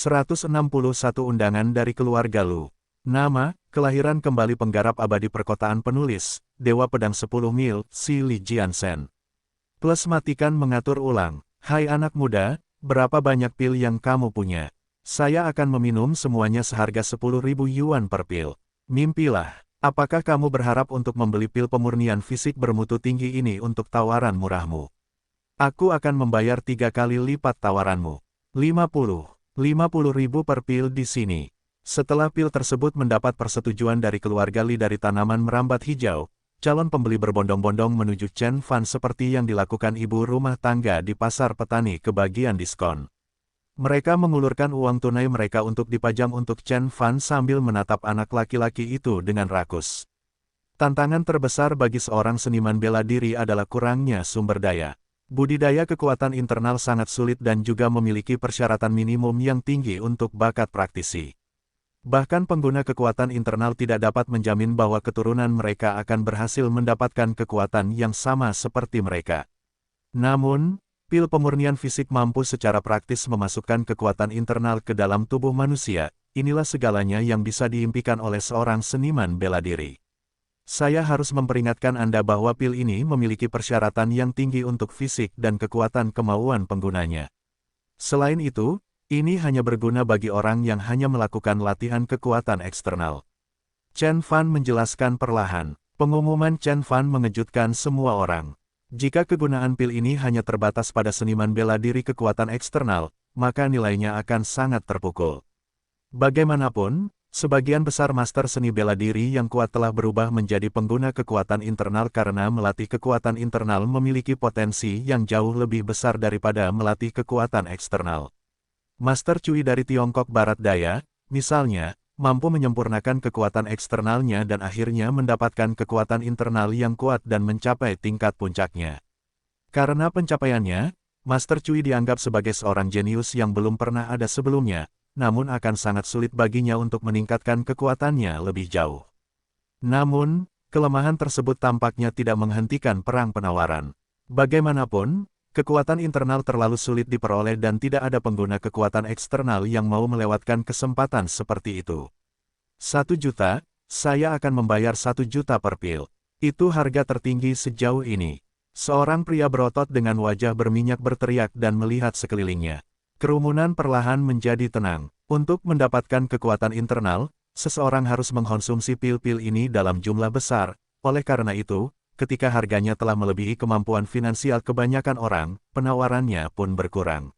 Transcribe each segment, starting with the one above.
161 undangan dari keluarga Lu. Nama, kelahiran kembali penggarap abadi perkotaan penulis, Dewa Pedang 10 Mil, Si Li Jiansen. Plus matikan mengatur ulang. Hai anak muda, berapa banyak pil yang kamu punya? Saya akan meminum semuanya seharga 10.000 yuan per pil. Mimpilah, apakah kamu berharap untuk membeli pil pemurnian fisik bermutu tinggi ini untuk tawaran murahmu? Aku akan membayar 3 kali lipat tawaranmu. 50.000 per pil di sini. Setelah pil tersebut mendapat persetujuan dari keluarga Li dari tanaman merambat hijau, calon pembeli berbondong-bondong menuju Chen Fan seperti yang dilakukan ibu rumah tangga di pasar petani ke bagian diskon. Mereka mengulurkan uang tunai mereka untuk dipajang untuk Chen Fan sambil menatap anak laki-laki itu dengan rakus. Tantangan terbesar bagi seorang seniman bela diri adalah kurangnya sumber daya. Budidaya kekuatan internal sangat sulit dan juga memiliki persyaratan minimum yang tinggi untuk bakat praktisi. Bahkan pengguna kekuatan internal tidak dapat menjamin bahwa keturunan mereka akan berhasil mendapatkan kekuatan yang sama seperti mereka. Namun, pil pemurnian fisik mampu secara praktis memasukkan kekuatan internal ke dalam tubuh manusia. Inilah segalanya yang bisa diimpikan oleh seorang seniman bela diri. Saya harus memperingatkan Anda bahwa pil ini memiliki persyaratan yang tinggi untuk fisik dan kekuatan kemauan penggunanya. Selain itu, ini hanya berguna bagi orang yang hanya melakukan latihan kekuatan eksternal. Chen Fan menjelaskan perlahan. Pengumuman Chen Fan mengejutkan semua orang. Jika kegunaan pil ini hanya terbatas pada seniman bela diri kekuatan eksternal, maka nilainya akan sangat terpukul. Bagaimanapun, sebagian besar master seni bela diri yang kuat telah berubah menjadi pengguna kekuatan internal karena melatih kekuatan internal memiliki potensi yang jauh lebih besar daripada melatih kekuatan eksternal. Master Cui dari Tiongkok Barat Daya, misalnya, mampu menyempurnakan kekuatan eksternalnya dan akhirnya mendapatkan kekuatan internal yang kuat dan mencapai tingkat puncaknya. Karena pencapaiannya, Master Cui dianggap sebagai seorang jenius yang belum pernah ada sebelumnya, namun akan sangat sulit baginya untuk meningkatkan kekuatannya lebih jauh. Namun, kelemahan tersebut tampaknya tidak menghentikan perang penawaran. Bagaimanapun, kekuatan internal terlalu sulit diperoleh dan tidak ada pengguna kekuatan eksternal yang mau melewatkan kesempatan seperti itu. 1 juta, saya akan membayar 1 juta per pil. Itu harga tertinggi sejauh ini. Seorang pria berotot dengan wajah berminyak berteriak dan melihat sekelilingnya. Kerumunan perlahan menjadi tenang. Untuk mendapatkan kekuatan internal, seseorang harus mengkonsumsi pil-pil ini dalam jumlah besar. Oleh karena itu, ketika harganya telah melebihi kemampuan finansial kebanyakan orang, penawarannya pun berkurang.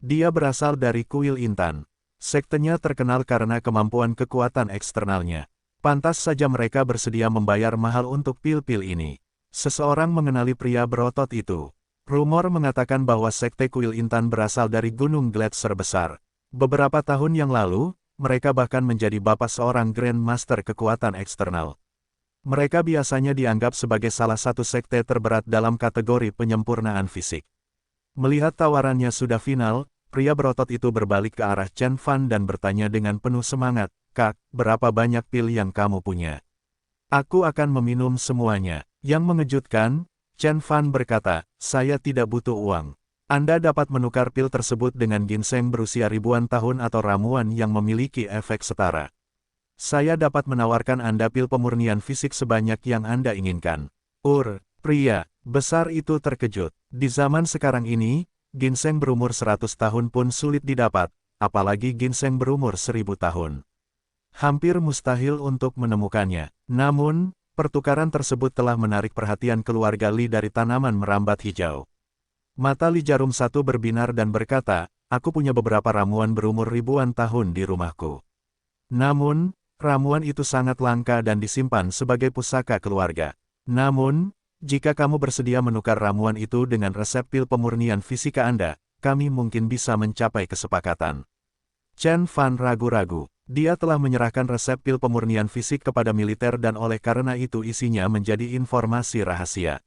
Dia berasal dari kuil intan. Sektenya terkenal karena kemampuan kekuatan eksternalnya. Pantas saja mereka bersedia membayar mahal untuk pil-pil ini. Seseorang mengenali pria berotot itu. Rumor mengatakan bahwa sekte kuil intan berasal dari gunung Gletser besar. Beberapa tahun yang lalu, mereka bahkan menjadi bapak seorang Grand Master kekuatan eksternal. Mereka biasanya dianggap sebagai salah satu sekte terberat dalam kategori penyempurnaan fisik. Melihat tawarannya sudah final, pria berotot itu berbalik ke arah Chen Fan dan bertanya dengan penuh semangat, "Kak, berapa banyak pil yang kamu punya?" "Aku akan meminum semuanya." Yang mengejutkan, Chen Fan berkata, "Saya tidak butuh uang. Anda dapat menukar pil tersebut dengan ginseng berusia ribuan tahun atau ramuan yang memiliki efek setara. Saya dapat menawarkan Anda pil pemurnian fisik sebanyak yang Anda inginkan." Pria besar itu terkejut. Di zaman sekarang ini, ginseng berumur 100 tahun pun sulit didapat, apalagi ginseng berumur 1000 tahun. Hampir mustahil untuk menemukannya. Namun, pertukaran tersebut telah menarik perhatian keluarga Li dari tanaman merambat hijau. Mata Li Jarum satu berbinar dan berkata, "Aku punya beberapa ramuan berumur ribuan tahun di rumahku. Namun, ramuan itu sangat langka dan disimpan sebagai pusaka keluarga. Namun, jika kamu bersedia menukar ramuan itu dengan resep pil pemurnian fisika Anda, kami mungkin bisa mencapai kesepakatan." Chen Fan ragu-ragu. Dia telah menyerahkan resep pil pemurnian fisik kepada militer dan oleh karena itu isinya menjadi informasi rahasia.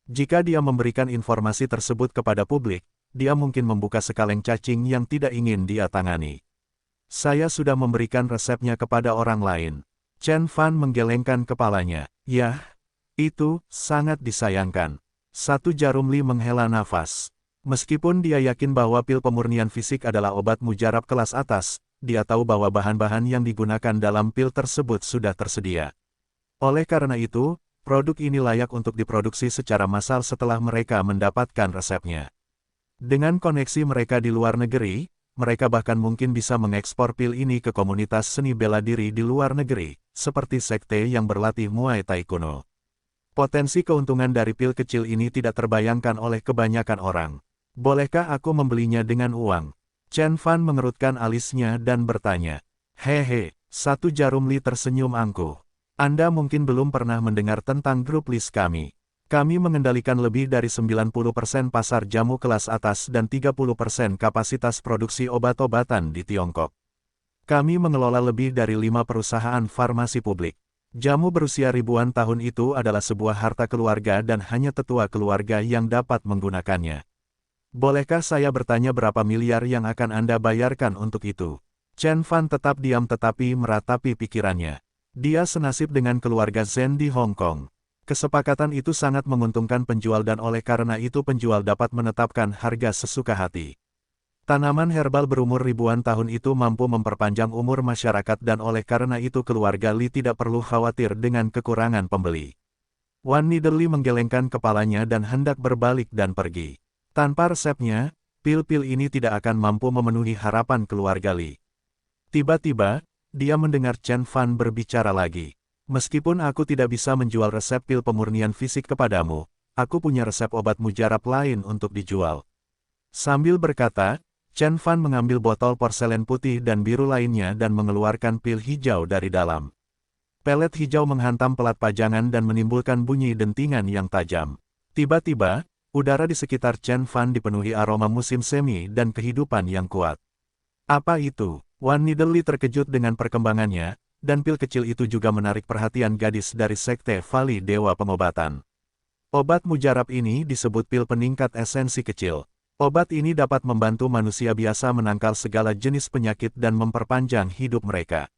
Jika dia memberikan informasi tersebut kepada publik, dia mungkin membuka sekaleng cacing yang tidak ingin dia tangani. "Saya sudah memberikan resepnya kepada orang lain." Chen Fan menggelengkan kepalanya. "Yah, itu sangat disayangkan." 1 Jarum Li menghela nafas. Meskipun dia yakin bahwa pil pemurnian fisik adalah obat mujarab kelas atas, dia tahu bahwa bahan-bahan yang digunakan dalam pil tersebut sudah tersedia. Oleh karena itu, produk ini layak untuk diproduksi secara massal setelah mereka mendapatkan resepnya. Dengan koneksi mereka di luar negeri, mereka bahkan mungkin bisa mengekspor pil ini ke komunitas seni bela diri di luar negeri, seperti sekte yang berlatih Muay Thai kuno. Potensi keuntungan dari pil kecil ini tidak terbayangkan oleh kebanyakan orang. Bolehkah aku membelinya dengan uang? Chen Fan mengerutkan alisnya dan bertanya. Hehe, satu jarum li tersenyum angkuh. Anda mungkin belum pernah mendengar tentang grup list kami. Kami mengendalikan lebih dari 90% pasar jamu kelas atas dan 30% kapasitas produksi obat-obatan di Tiongkok. Kami mengelola lebih dari 5 perusahaan farmasi publik. Jamu berusia ribuan tahun itu adalah sebuah harta keluarga dan hanya tetua keluarga yang dapat menggunakannya. Bolehkah saya bertanya berapa miliar yang akan Anda bayarkan untuk itu? Chen Fan tetap diam tetapi meratapi pikirannya. Dia senasib dengan keluarga Zhen di Hong Kong. Kesepakatan itu sangat menguntungkan penjual dan oleh karena itu penjual dapat menetapkan harga sesuka hati. Tanaman herbal berumur ribuan tahun itu mampu memperpanjang umur masyarakat dan oleh karena itu keluarga Li tidak perlu khawatir dengan kekurangan pembeli. Wan Niderli menggelengkan kepalanya dan hendak berbalik dan pergi. Tanpa resepnya, pil-pil ini tidak akan mampu memenuhi harapan keluarga Li. Tiba-tiba, dia mendengar Chen Fan berbicara lagi. Meskipun aku tidak bisa menjual resep pil pemurnian fisik kepadamu, aku punya resep obat mujarab lain untuk dijual. Sambil berkata, Chen Fan mengambil botol porselen putih dan biru lainnya dan mengeluarkan pil hijau dari dalam. Pelet hijau menghantam pelat pajangan dan menimbulkan bunyi dentingan yang tajam. Tiba-tiba, udara di sekitar Chen Fan dipenuhi aroma musim semi dan kehidupan yang kuat. Apa itu? Wan Niderli terkejut dengan perkembangannya, dan pil kecil itu juga menarik perhatian gadis dari sekte Vali Dewa Pengobatan. Obat mujarab ini disebut pil peningkat esensi kecil. Obat ini dapat membantu manusia biasa menangkal segala jenis penyakit dan memperpanjang hidup mereka.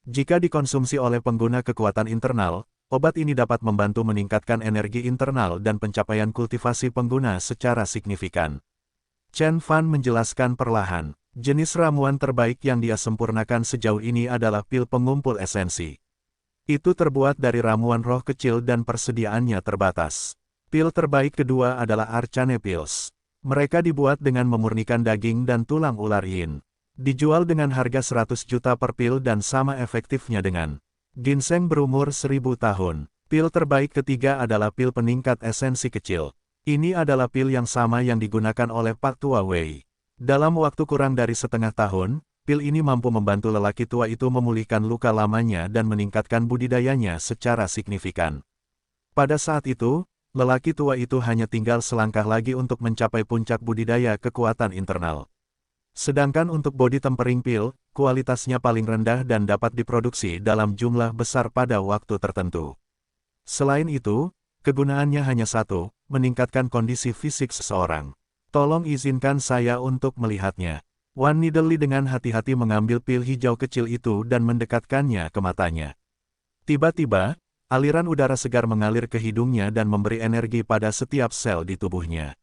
Jika dikonsumsi oleh pengguna kekuatan internal, obat ini dapat membantu meningkatkan energi internal dan pencapaian kultivasi pengguna secara signifikan. Chen Fan menjelaskan perlahan, jenis ramuan terbaik yang dia sempurnakan sejauh ini adalah pil pengumpul esensi. Itu terbuat dari ramuan roh kecil dan persediaannya terbatas. Pil terbaik kedua adalah Arcane Pills. Mereka dibuat dengan memurnikan daging dan tulang ular yin. Dijual dengan harga 100 juta per pil dan sama efektifnya dengan ginseng berumur 1000 tahun. Pil terbaik ketiga adalah pil peningkat esensi kecil. Ini adalah pil yang sama yang digunakan oleh Pak Tua Wei. Dalam waktu kurang dari setengah tahun, pil ini mampu membantu lelaki tua itu memulihkan luka lamanya dan meningkatkan budidayanya secara signifikan. Pada saat itu, lelaki tua itu hanya tinggal selangkah lagi untuk mencapai puncak budidaya kekuatan internal. Sedangkan untuk body tempering pill, kualitasnya paling rendah dan dapat diproduksi dalam jumlah besar pada waktu tertentu. Selain itu, kegunaannya hanya satu, meningkatkan kondisi fisik seseorang. Tolong izinkan saya untuk melihatnya. Wan Niderli dengan hati-hati mengambil pil hijau kecil itu dan mendekatkannya ke matanya. Tiba-tiba, aliran udara segar mengalir ke hidungnya dan memberi energi pada setiap sel di tubuhnya.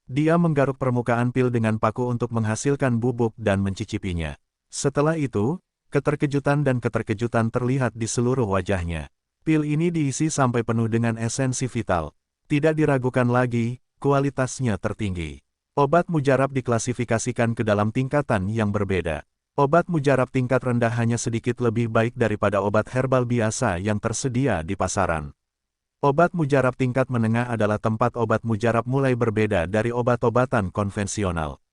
Dia menggaruk permukaan pil dengan paku untuk menghasilkan bubuk dan mencicipinya. Setelah itu, keterkejutan terlihat di seluruh wajahnya. Pil ini diisi sampai penuh dengan esensi vital. Tidak diragukan lagi, kualitasnya tertinggi. Obat mujarab diklasifikasikan ke dalam tingkatan yang berbeda. Obat mujarab tingkat rendah hanya sedikit lebih baik daripada obat herbal biasa yang tersedia di pasaran. Obat mujarab tingkat menengah adalah tempat obat mujarab mulai berbeda dari obat-obatan konvensional.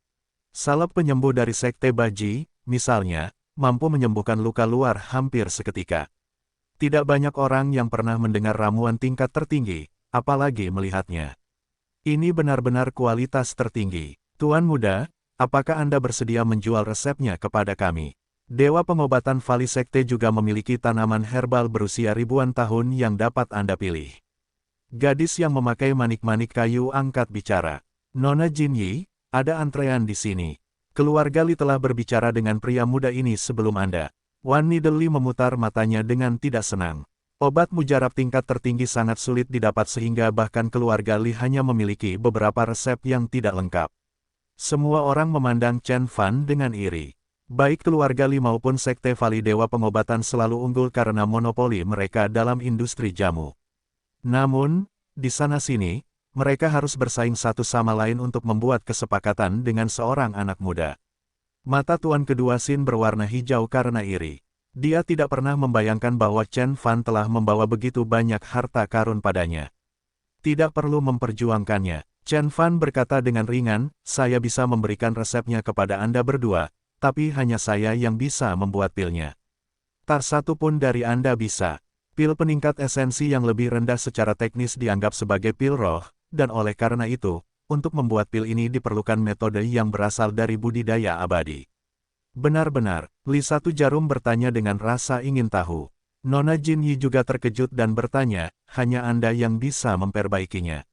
Salep penyembuh dari sekte Baji, misalnya, mampu menyembuhkan luka luar hampir seketika. Tidak banyak orang yang pernah mendengar ramuan tingkat tertinggi, apalagi melihatnya. Ini benar-benar kualitas tertinggi. Tuan muda, apakah Anda bersedia menjual resepnya kepada kami? Dewa Pengobatan Vali Sekte juga memiliki tanaman herbal berusia ribuan tahun yang dapat Anda pilih. Gadis yang memakai manik-manik kayu angkat bicara. Nona Jinyi, ada antrean di sini. Keluarga Li telah berbicara dengan pria muda ini sebelum Anda. Wan Niderli memutar matanya dengan tidak senang. Obat mujarab tingkat tertinggi sangat sulit didapat sehingga bahkan keluarga Li hanya memiliki beberapa resep yang tidak lengkap. Semua orang memandang Chen Fan dengan iri. Baik keluarga Li maupun Sekte Vali Dewa Pengobatan selalu unggul karena monopoli mereka dalam industri jamu. Namun, di sana-sini, mereka harus bersaing satu sama lain untuk membuat kesepakatan dengan seorang anak muda. Mata tuan kedua Xin berwarna hijau karena iri. Dia tidak pernah membayangkan bahwa Chen Fan telah membawa begitu banyak harta karun padanya. Tidak perlu memperjuangkannya. Chen Fan berkata dengan ringan, saya bisa memberikan resepnya kepada Anda berdua, tapi hanya saya yang bisa membuat pilnya. Tak satu pun dari Anda bisa. Pil peningkat esensi yang lebih rendah secara teknis dianggap sebagai pil roh, dan oleh karena itu, untuk membuat pil ini diperlukan metode yang berasal dari budidaya abadi. Benar-benar, Li Satu Jarum bertanya dengan rasa ingin tahu. Nona Jin Yi juga terkejut dan bertanya, hanya Anda yang bisa memperbaikinya.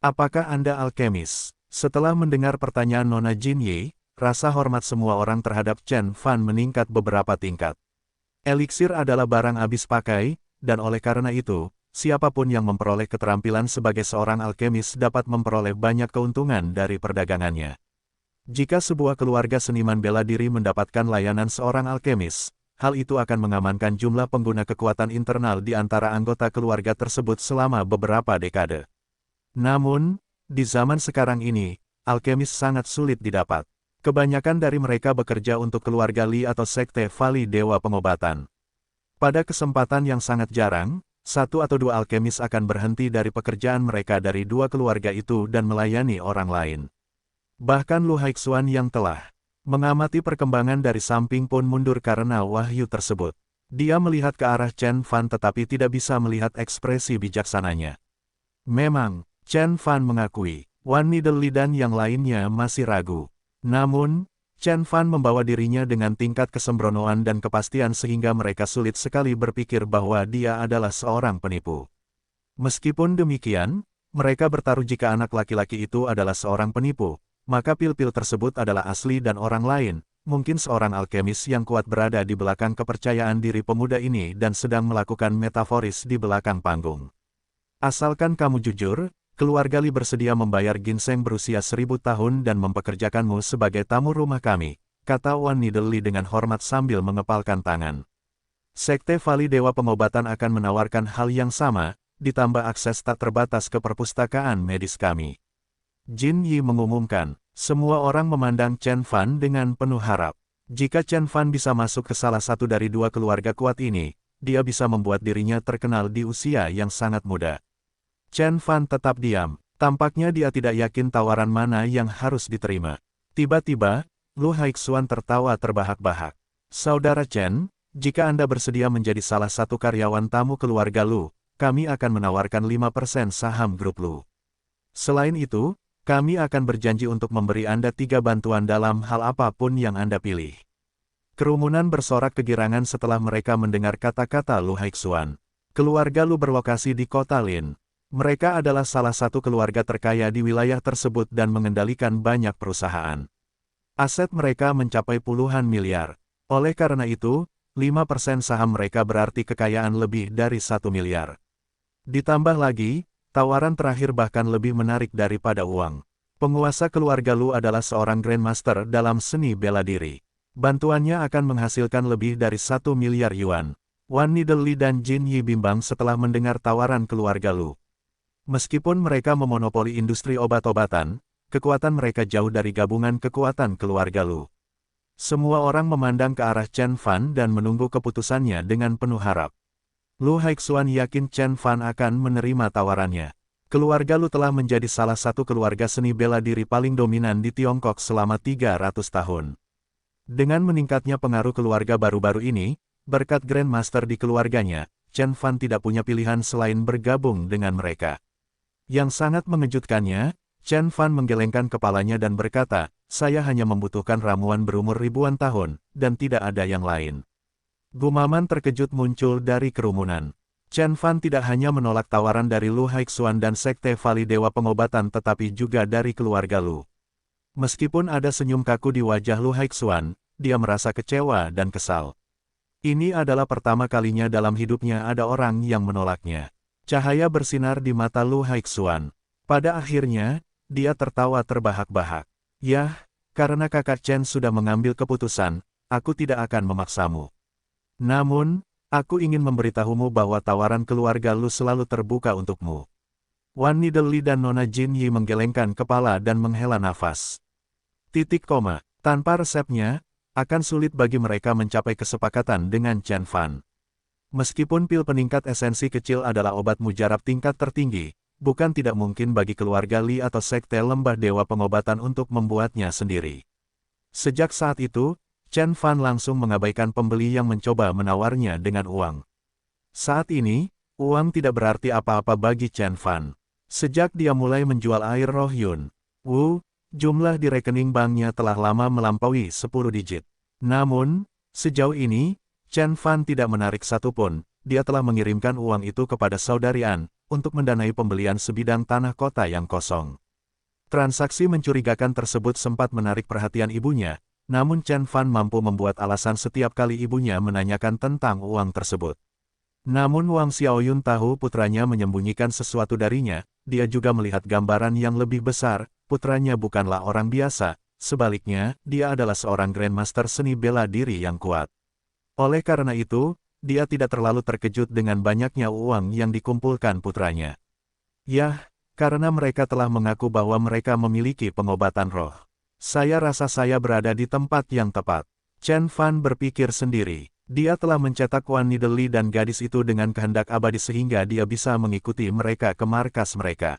Apakah Anda alkemis? Setelah mendengar pertanyaan Nona Jin Yi, rasa hormat semua orang terhadap Chen Fan meningkat beberapa tingkat. Eliksir adalah barang habis pakai, dan oleh karena itu, siapapun yang memperoleh keterampilan sebagai seorang alkemis dapat memperoleh banyak keuntungan dari perdagangannya. Jika sebuah keluarga seniman bela diri mendapatkan layanan seorang alkemis, hal itu akan mengamankan jumlah pengguna kekuatan internal di antara anggota keluarga tersebut selama beberapa dekade. Namun, di zaman sekarang ini, alkemis sangat sulit didapat. Kebanyakan dari mereka bekerja untuk keluarga Li atau Sekte Vali Dewa Pengobatan. Pada kesempatan yang sangat jarang, satu atau dua alkemis akan berhenti dari pekerjaan mereka dari dua keluarga itu dan melayani orang lain. Bahkan Lu Haixuan yang telah mengamati perkembangan dari samping pun mundur karena wahyu tersebut. Dia melihat ke arah Chen Fan tetapi tidak bisa melihat ekspresi bijaksananya. Memang, Chen Fan mengakui, Wan Nidalee dan yang lainnya masih ragu. Namun, Chen Fan membawa dirinya dengan tingkat kesembronoan dan kepastian sehingga mereka sulit sekali berpikir bahwa dia adalah seorang penipu. Meskipun demikian, mereka bertaruh jika anak laki-laki itu adalah seorang penipu, maka pil-pil tersebut adalah asli dan orang lain, mungkin seorang alkemis yang kuat berada di belakang kepercayaan diri pemuda ini dan sedang melakukan metaforis di belakang panggung. Asalkan kamu jujur, keluarga Li bersedia membayar ginseng berusia 1000 tahun dan mempekerjakanmu sebagai tamu rumah kami, kata Wan Nidalee dengan hormat sambil mengepalkan tangan. Sekte Vali Dewa Pengobatan akan menawarkan hal yang sama, ditambah akses tak terbatas ke perpustakaan medis kami. Jin Yi mengumumkan, semua orang memandang Chen Fan dengan penuh harap. Jika Chen Fan bisa masuk ke salah satu dari dua keluarga kuat ini, dia bisa membuat dirinya terkenal di usia yang sangat muda. Chen Fan tetap diam, tampaknya dia tidak yakin tawaran mana yang harus diterima. Tiba-tiba, Lu Haixuan tertawa terbahak-bahak. Saudara Chen, jika Anda bersedia menjadi salah satu karyawan tamu keluarga Lu, kami akan menawarkan 5% saham grup Lu. Selain itu, kami akan berjanji untuk memberi Anda 3 bantuan dalam hal apapun yang Anda pilih. Kerumunan bersorak kegirangan setelah mereka mendengar kata-kata Lu Haixuan. Keluarga Lu berlokasi di kota Lin. Mereka adalah salah satu keluarga terkaya di wilayah tersebut dan mengendalikan banyak perusahaan. Aset mereka mencapai puluhan miliar. Oleh karena itu, 5% saham mereka berarti kekayaan lebih dari 1 miliar. Ditambah lagi, tawaran terakhir bahkan lebih menarik daripada uang. Penguasa keluarga Lu adalah seorang Grandmaster dalam seni bela diri. Bantuannya akan menghasilkan lebih dari 1 miliar yuan. Wan Nidalee dan Jin Yi bimbang setelah mendengar tawaran keluarga Lu. Meskipun mereka memonopoli industri obat-obatan, kekuatan mereka jauh dari gabungan kekuatan keluarga Lu. Semua orang memandang ke arah Chen Fan dan menunggu keputusannya dengan penuh harap. Lu Haixuan yakin Chen Fan akan menerima tawarannya. Keluarga Lu telah menjadi salah satu keluarga seni bela diri paling dominan di Tiongkok selama 300 tahun. Dengan meningkatnya pengaruh keluarga baru-baru ini, berkat Grandmaster di keluarganya, Chen Fan tidak punya pilihan selain bergabung dengan mereka. Yang sangat mengejutkannya, Chen Fan menggelengkan kepalanya dan berkata, saya hanya membutuhkan ramuan berumur ribuan tahun, dan tidak ada yang lain. Gumaman terkejut muncul dari kerumunan. Chen Fan tidak hanya menolak tawaran dari Lu Haixuan dan Sekte Vali Dewa Pengobatan tetapi juga dari keluarga Lu. Meskipun ada senyum kaku di wajah Lu Haixuan, dia merasa kecewa dan kesal. Ini adalah pertama kalinya dalam hidupnya ada orang yang menolaknya. Cahaya bersinar di mata Lu Haixuan. Pada akhirnya, dia tertawa terbahak-bahak. Yah, karena kakak Chen sudah mengambil keputusan, aku tidak akan memaksamu. Namun, aku ingin memberitahumu bahwa tawaran keluarga Lu selalu terbuka untukmu. Wan Nidalee dan Nona Jin Yi menggelengkan kepala dan menghela nafas. Tanpa resepnya, akan sulit bagi mereka mencapai kesepakatan dengan Chen Fan. Meskipun pil peningkat esensi kecil adalah obat mujarab tingkat tertinggi, bukan tidak mungkin bagi keluarga Li atau sekte lembah dewa pengobatan untuk membuatnya sendiri. Sejak saat itu, Chen Fan langsung mengabaikan pembeli yang mencoba menawarnya dengan uang. Saat ini, uang tidak berarti apa-apa bagi Chen Fan. Sejak dia mulai menjual air roh Yun Wu, jumlah di rekening banknya telah lama melampaui 10 digit. Namun, sejauh ini, Chen Fan tidak menarik satupun, dia telah mengirimkan uang itu kepada saudari An, untuk mendanai pembelian sebidang tanah kota yang kosong. Transaksi mencurigakan tersebut sempat menarik perhatian ibunya, namun Chen Fan mampu membuat alasan setiap kali ibunya menanyakan tentang uang tersebut. Namun Wang Xiaoyun tahu putranya menyembunyikan sesuatu darinya, dia juga melihat gambaran yang lebih besar, putranya bukanlah orang biasa, sebaliknya, dia adalah seorang Grandmaster seni bela diri yang kuat. Oleh karena itu, dia tidak terlalu terkejut dengan banyaknya uang yang dikumpulkan putranya. Yah, karena mereka telah mengaku bahwa mereka memiliki pengobatan roh. Saya rasa saya berada di tempat yang tepat. Chen Fan berpikir sendiri. Dia telah mencetak Wan Nidalee dan gadis itu dengan kehendak abadi sehingga dia bisa mengikuti mereka ke markas mereka.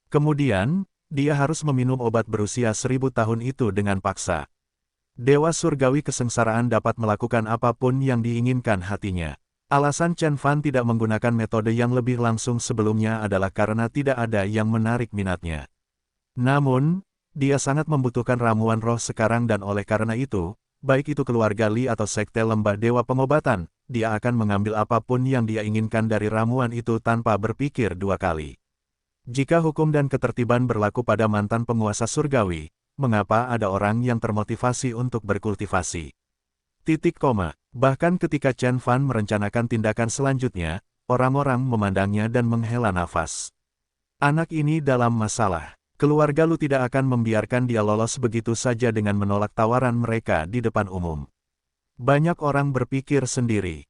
Kemudian, dia harus meminum obat berusia 1000 tahun itu dengan paksa. Dewa surgawi kesengsaraan dapat melakukan apapun yang diinginkan hatinya. Alasan Chen Fan tidak menggunakan metode yang lebih langsung sebelumnya adalah karena tidak ada yang menarik minatnya. Namun, dia sangat membutuhkan ramuan roh sekarang dan oleh karena itu, baik itu keluarga Li atau sekte lembah dewa pengobatan, dia akan mengambil apapun yang dia inginkan dari ramuan itu tanpa berpikir dua kali. Jika hukum dan ketertiban berlaku pada mantan penguasa surgawi, mengapa ada orang yang termotivasi untuk berkultivasi? Bahkan ketika Chen Fan merencanakan tindakan selanjutnya, orang-orang memandangnya dan menghela nafas. Anak ini dalam masalah. Keluarga Lu tidak akan membiarkan dia lolos begitu saja dengan menolak tawaran mereka di depan umum. Banyak orang berpikir sendiri.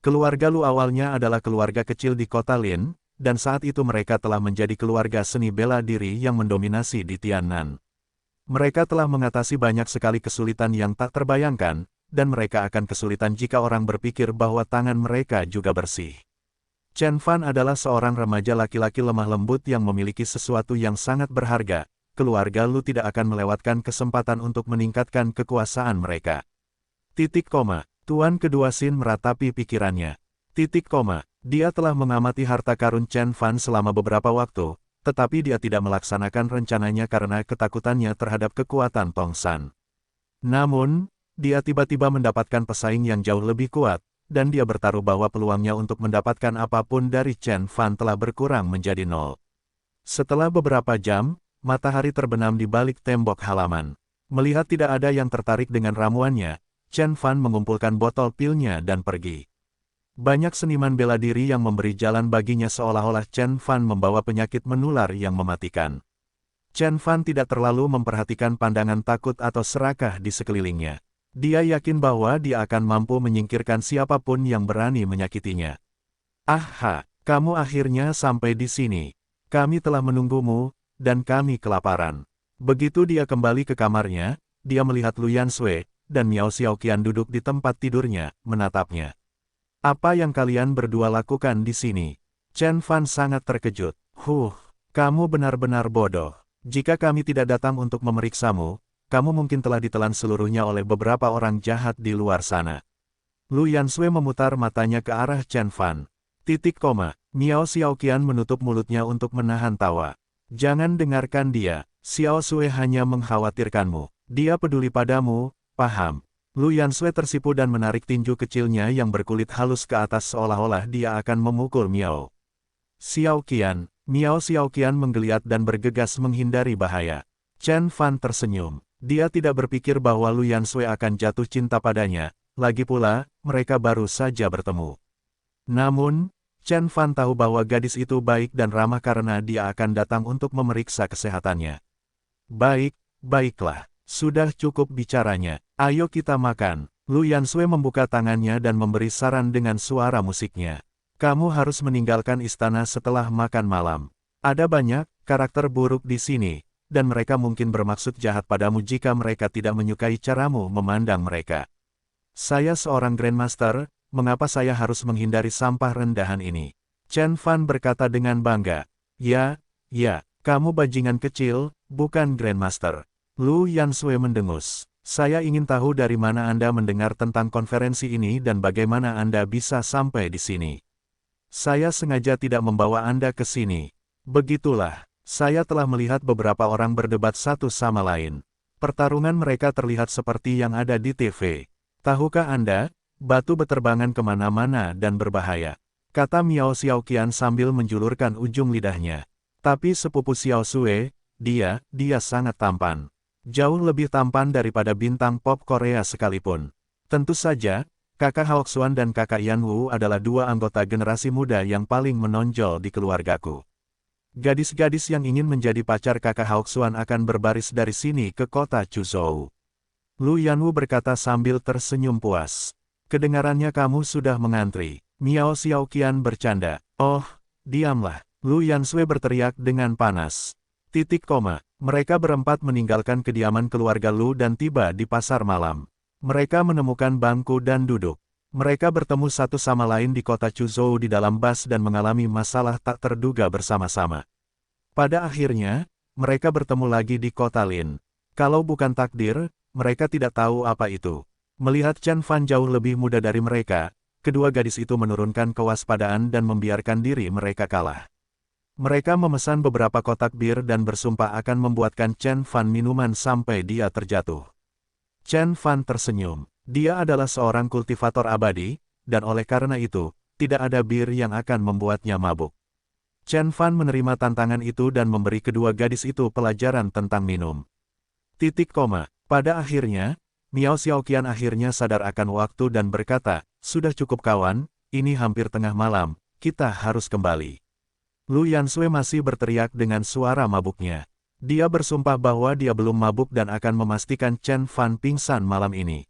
Keluarga Lu awalnya adalah keluarga kecil di kota Lin, dan saat itu mereka telah menjadi keluarga seni bela diri yang mendominasi di Tiannan. Mereka telah mengatasi banyak sekali kesulitan yang tak terbayangkan, dan mereka akan kesulitan jika orang berpikir bahwa tangan mereka juga bersih. Chen Fan adalah seorang remaja laki-laki lemah lembut yang memiliki sesuatu yang sangat berharga. Keluarga Lu tidak akan melewatkan kesempatan untuk meningkatkan kekuasaan mereka. Tuan kedua Xin meratapi pikirannya. Dia telah mengamati harta karun Chen Fan selama beberapa waktu, tetapi dia tidak melaksanakan rencananya karena ketakutannya terhadap kekuatan Tong San. Namun, dia tiba-tiba mendapatkan pesaing yang jauh lebih kuat, dan dia bertaruh bahwa peluangnya untuk mendapatkan apapun dari Chen Fan telah berkurang menjadi 0. Setelah beberapa jam, matahari terbenam di balik tembok halaman. Melihat tidak ada yang tertarik dengan ramuannya, Chen Fan mengumpulkan botol pilnya dan pergi. Banyak seniman bela diri yang memberi jalan baginya seolah-olah Chen Fan membawa penyakit menular yang mematikan. Chen Fan tidak terlalu memperhatikan pandangan takut atau serakah di sekelilingnya. Dia yakin bahwa dia akan mampu menyingkirkan siapapun yang berani menyakitinya. Aha, kamu akhirnya sampai di sini. Kami telah menunggumu, dan kami kelaparan. Begitu dia kembali ke kamarnya, dia melihat Lu Yansui dan Miao Xiaoqian duduk di tempat tidurnya, menatapnya. Apa yang kalian berdua lakukan di sini? Chen Fan sangat terkejut. Kamu benar-benar bodoh. Jika kami tidak datang untuk memeriksamu, kamu mungkin telah ditelan seluruhnya oleh beberapa orang jahat di luar sana. Lu Yansui memutar matanya ke arah Chen Fan. Miao Xiaoqian menutup mulutnya untuk menahan tawa. Jangan dengarkan dia, Xiao Sui hanya mengkhawatirkanmu. Dia peduli padamu, paham? Lu Yansui tersipu dan menarik tinju kecilnya yang berkulit halus ke atas seolah-olah dia akan memukul Miao Xiaoqian. Miao Xiaoqian menggeliat dan bergegas menghindari bahaya. Chen Fan tersenyum. Dia tidak berpikir bahwa Lu Yansui akan jatuh cinta padanya, lagi pula, mereka baru saja bertemu. Namun, Chen Fan tahu bahwa gadis itu baik dan ramah karena dia akan datang untuk memeriksa kesehatannya. Baik, baiklah. Sudah cukup bicaranya. Ayo kita makan. Lu Yansui membuka tangannya dan memberi saran dengan suara musiknya. Kamu harus meninggalkan istana setelah makan malam. Ada banyak karakter buruk di sini, dan mereka mungkin bermaksud jahat padamu jika mereka tidak menyukai caramu memandang mereka. Saya seorang Grandmaster, mengapa saya harus menghindari sampah rendahan ini? Chen Fan berkata dengan bangga. Ya, kamu bajingan kecil, bukan Grandmaster. Lu Yansui mendengus. Saya ingin tahu dari mana Anda mendengar tentang konferensi ini dan bagaimana Anda bisa sampai di sini. Saya sengaja tidak membawa Anda ke sini. Begitulah, saya telah melihat beberapa orang berdebat satu sama lain. Pertarungan mereka terlihat seperti yang ada di TV. Tahukah Anda, batu berterbangan kemana-mana dan berbahaya. Kata Miao Xiaoqian sambil menjulurkan ujung lidahnya. Tapi sepupu Xiao Sue, dia sangat tampan. Jauh lebih tampan daripada bintang pop Korea sekalipun. Tentu saja, kakak Haoxuan dan kakak Yanwu adalah dua anggota generasi muda yang paling menonjol di keluargaku. Gadis-gadis yang ingin menjadi pacar kakak Haoxuan akan berbaris dari sini ke kota Chuzhou. Lu Yanwu berkata sambil tersenyum puas. Kedengarannya kamu sudah mengantri. Miao Xiaoqian bercanda. Oh, diamlah. Lu Yansui berteriak dengan panas. Mereka berempat meninggalkan kediaman keluarga Lu dan tiba di pasar malam. Mereka menemukan bangku dan duduk. Mereka bertemu satu sama lain di kota Chuzhou di dalam bus dan mengalami masalah tak terduga bersama-sama. Pada akhirnya, mereka bertemu lagi di kota Lin. Kalau bukan takdir, mereka tidak tahu apa itu. Melihat Chen Fan jauh lebih muda dari mereka, kedua gadis itu menurunkan kewaspadaan dan membiarkan diri mereka kalah. Mereka memesan beberapa kotak bir dan bersumpah akan membuatkan Chen Fan minuman sampai dia terjatuh. Chen Fan tersenyum. Dia adalah seorang kultivator abadi, dan oleh karena itu, tidak ada bir yang akan membuatnya mabuk. Chen Fan menerima tantangan itu dan memberi kedua gadis itu pelajaran tentang minum. Pada akhirnya, Miao Xiaoqian akhirnya sadar akan waktu dan berkata, sudah cukup kawan, ini hampir tengah malam, kita harus kembali. Lu Yansui masih berteriak dengan suara mabuknya. Dia bersumpah bahwa dia belum mabuk dan akan memastikan Chen Fan pingsan malam ini.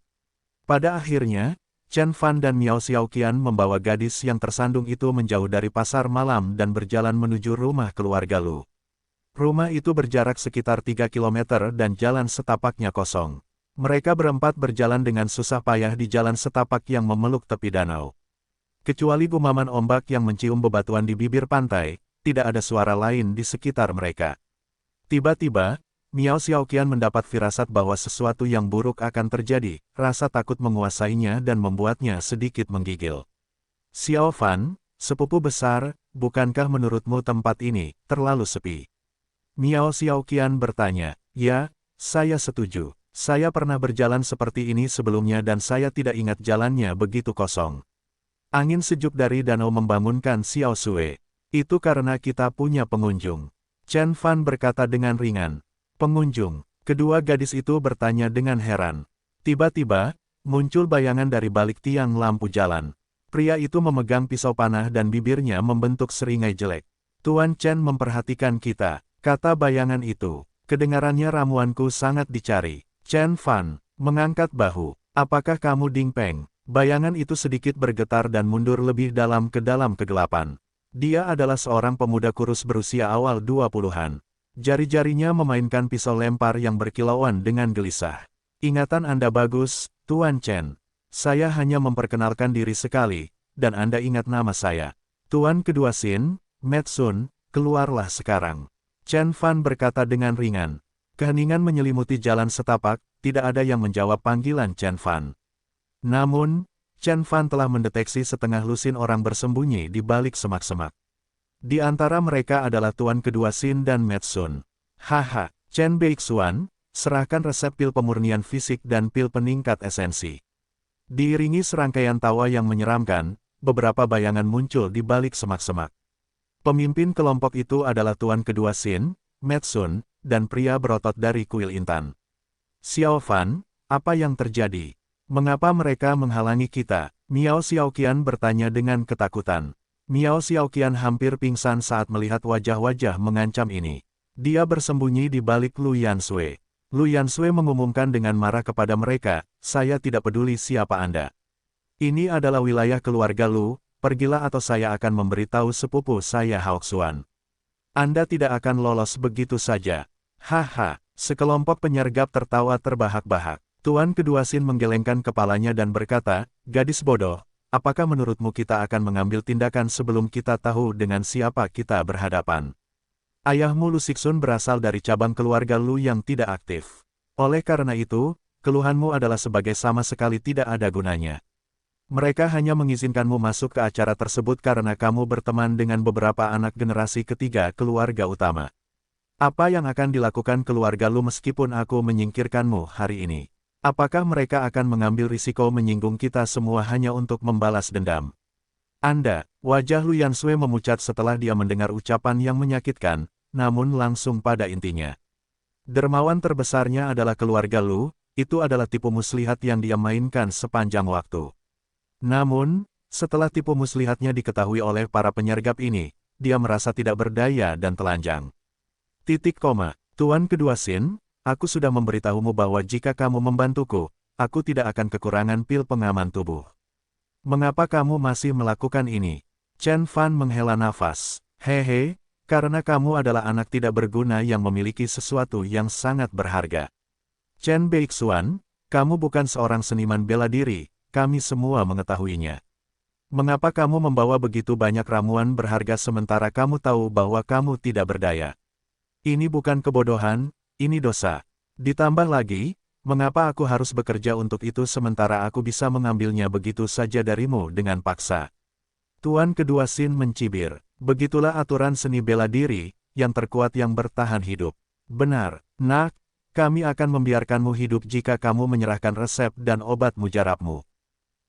Pada akhirnya, Chen Fan dan Miao Xiaoqian membawa gadis yang tersandung itu menjauh dari pasar malam dan berjalan menuju rumah keluarga Lu. Rumah itu berjarak sekitar 3 km dan jalan setapaknya kosong. Mereka berempat berjalan dengan susah payah di jalan setapak yang memeluk tepi danau. Kecuali gumaman ombak yang mencium bebatuan di bibir pantai, tidak ada suara lain di sekitar mereka. Tiba-tiba, Miao Xiaoqian mendapat firasat bahwa sesuatu yang buruk akan terjadi, rasa takut menguasainya dan membuatnya sedikit menggigil. Xiao Fan, sepupu besar, bukankah menurutmu tempat ini terlalu sepi? Miao Xiaoqian bertanya. Ya, saya setuju. Saya pernah berjalan seperti ini sebelumnya dan saya tidak ingat jalannya begitu kosong. Angin sejuk dari danau membangunkan Xiao Sue. Itu karena kita punya pengunjung. Chen Fan berkata dengan ringan. Pengunjung. Kedua gadis itu bertanya dengan heran. Tiba-tiba, muncul bayangan dari balik tiang lampu jalan. Pria itu memegang pisau panah dan bibirnya membentuk seringai jelek. Tuan Chen memperhatikan kita, kata bayangan itu. Kedengarannya ramuanku sangat dicari. Chen Fan mengangkat bahu. Apakah kamu Ding Peng? Bayangan itu sedikit bergetar dan mundur lebih dalam ke dalam kegelapan. Dia adalah seorang pemuda kurus berusia awal 20-an. Jari-jarinya memainkan pisau lempar yang berkilauan dengan gelisah. Ingatan Anda bagus, Tuan Chen. Saya hanya memperkenalkan diri sekali, dan Anda ingat nama saya. Tuan kedua Sin, Metsun, keluarlah sekarang. Chen Fan berkata dengan ringan. Keheningan menyelimuti jalan setapak, tidak ada yang menjawab panggilan Chen Fan. Namun, Chen Fan telah mendeteksi setengah lusin orang bersembunyi di balik semak-semak. Di antara mereka adalah Tuan kedua Sin dan Metsun. Haha, Chen Beixuan, serahkan resep pil pemurnian fisik dan pil peningkat esensi. Diiringi serangkaian tawa yang menyeramkan, beberapa bayangan muncul di balik semak-semak. Pemimpin kelompok itu adalah Tuan kedua Sin, Metsun, dan pria berotot dari kuil intan. Xiao Fan, apa yang terjadi? Mengapa mereka menghalangi kita? Miao Xiaoqian bertanya dengan ketakutan. Miao Xiaoqian hampir pingsan saat melihat wajah-wajah mengancam ini. Dia bersembunyi di balik Lu Yansui. Lu Yansui mengumumkan dengan marah kepada mereka, "Saya tidak peduli siapa Anda. Ini adalah wilayah keluarga Lu, pergilah atau saya akan memberitahu sepupu saya Haoxuan. Anda tidak akan lolos begitu saja." Haha, sekelompok penyergap tertawa terbahak-bahak. Tuan Kedua Sin menggelengkan kepalanya dan berkata, "Gadis bodoh, apakah menurutmu kita akan mengambil tindakan sebelum kita tahu dengan siapa kita berhadapan? Ayahmu Lu Xixun berasal dari cabang keluarga Lu yang tidak aktif. Oleh karena itu, keluhanmu adalah sebagai sama sekali tidak ada gunanya. Mereka hanya mengizinkanmu masuk ke acara tersebut karena kamu berteman dengan beberapa anak generasi ketiga keluarga utama. Apa yang akan dilakukan keluarga Lu meskipun aku menyingkirkanmu hari ini? Apakah mereka akan mengambil risiko menyinggung kita semua hanya untuk membalas dendam? Anda." Wajah Lu Yansui memucat setelah dia mendengar ucapan yang menyakitkan, namun langsung pada intinya. Dermawan terbesarnya adalah keluarga Lu, itu adalah tipu muslihat yang dia mainkan sepanjang waktu. Namun, setelah tipu muslihatnya diketahui oleh para penyergap ini, dia merasa tidak berdaya dan telanjang. Tuan Kedua Sin, aku sudah memberitahumu bahwa jika kamu membantuku, aku tidak akan kekurangan pil pengaman tubuh. Mengapa kamu masih melakukan ini? Chen Fan menghela nafas. Hehe, karena kamu adalah anak tidak berguna yang memiliki sesuatu yang sangat berharga. Chen Beixuan, kamu bukan seorang seniman bela diri, kami semua mengetahuinya. Mengapa kamu membawa begitu banyak ramuan berharga sementara kamu tahu bahwa kamu tidak berdaya? Ini bukan kebodohan, ini dosa. Ditambah lagi, mengapa aku harus bekerja untuk itu sementara aku bisa mengambilnya begitu saja darimu dengan paksa? Tuan Kedua Sin mencibir. Begitulah aturan seni bela diri, yang terkuat yang bertahan hidup. Benar, nak, kami akan membiarkanmu hidup jika kamu menyerahkan resep dan obat mujarabmu.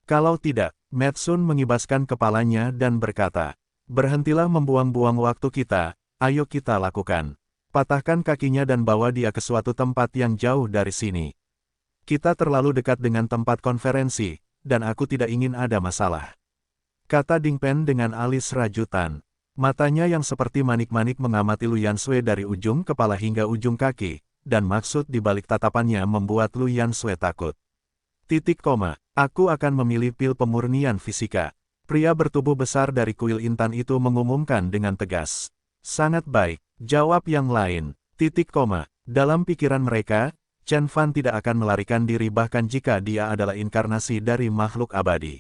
Kalau tidak, Metsun mengibaskan kepalanya dan berkata, "Berhentilah membuang-buang waktu kita, ayo kita lakukan. Patahkan kakinya dan bawa dia ke suatu tempat yang jauh dari sini. Kita terlalu dekat dengan tempat konferensi, dan aku tidak ingin ada masalah," kata Ding Pen dengan alis rajutan. Matanya yang seperti manik-manik mengamati Lu Yansui dari ujung kepala hingga ujung kaki, dan maksud di balik tatapannya membuat Lu Yansui takut. Aku akan memilih pil pemurnian fisika. Pria bertubuh besar dari kuil intan itu mengumumkan dengan tegas. Sangat baik, jawab yang lain. Dalam pikiran mereka, Chen Fan tidak akan melarikan diri bahkan jika dia adalah inkarnasi dari makhluk abadi.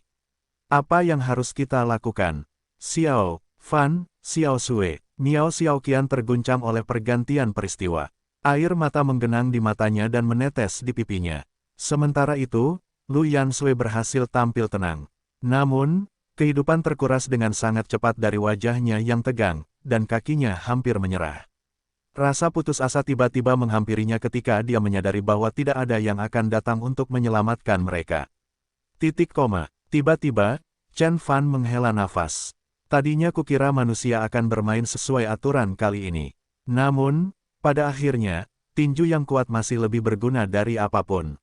Apa yang harus kita lakukan? Xiao Fan, Xiao Sui, Miao Xiaoqian terguncang oleh pergantian peristiwa. Air mata menggenang di matanya dan menetes di pipinya. Sementara itu, Lu Yansui berhasil tampil tenang. Namun, kehidupan terkuras dengan sangat cepat dari wajahnya yang tegang, dan kakinya hampir menyerah. Rasa putus asa tiba-tiba menghampirinya ketika dia menyadari bahwa tidak ada yang akan datang untuk menyelamatkan mereka. Tiba-tiba, Chen Fan menghela nafas. Tadinya kukira manusia akan bermain sesuai aturan kali ini. Namun, pada akhirnya, tinju yang kuat masih lebih berguna dari apapun.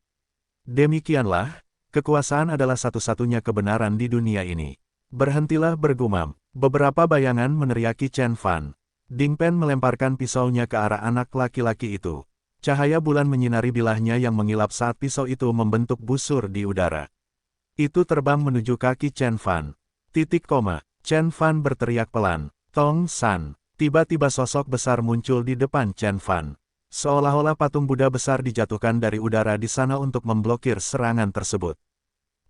Demikianlah, kekuasaan adalah satu-satunya kebenaran di dunia ini. Berhentilah bergumam. Beberapa bayangan meneriaki Chen Fan. Ding Pen melemparkan pisaunya ke arah anak laki-laki itu. Cahaya bulan menyinari bilahnya yang mengilap saat pisau itu membentuk busur di udara. Itu terbang menuju kaki Chen Fan. Chen Fan berteriak pelan. Tong San. Tiba-tiba sosok besar muncul di depan Chen Fan. Seolah-olah patung Buddha besar dijatuhkan dari udara di sana untuk memblokir serangan tersebut.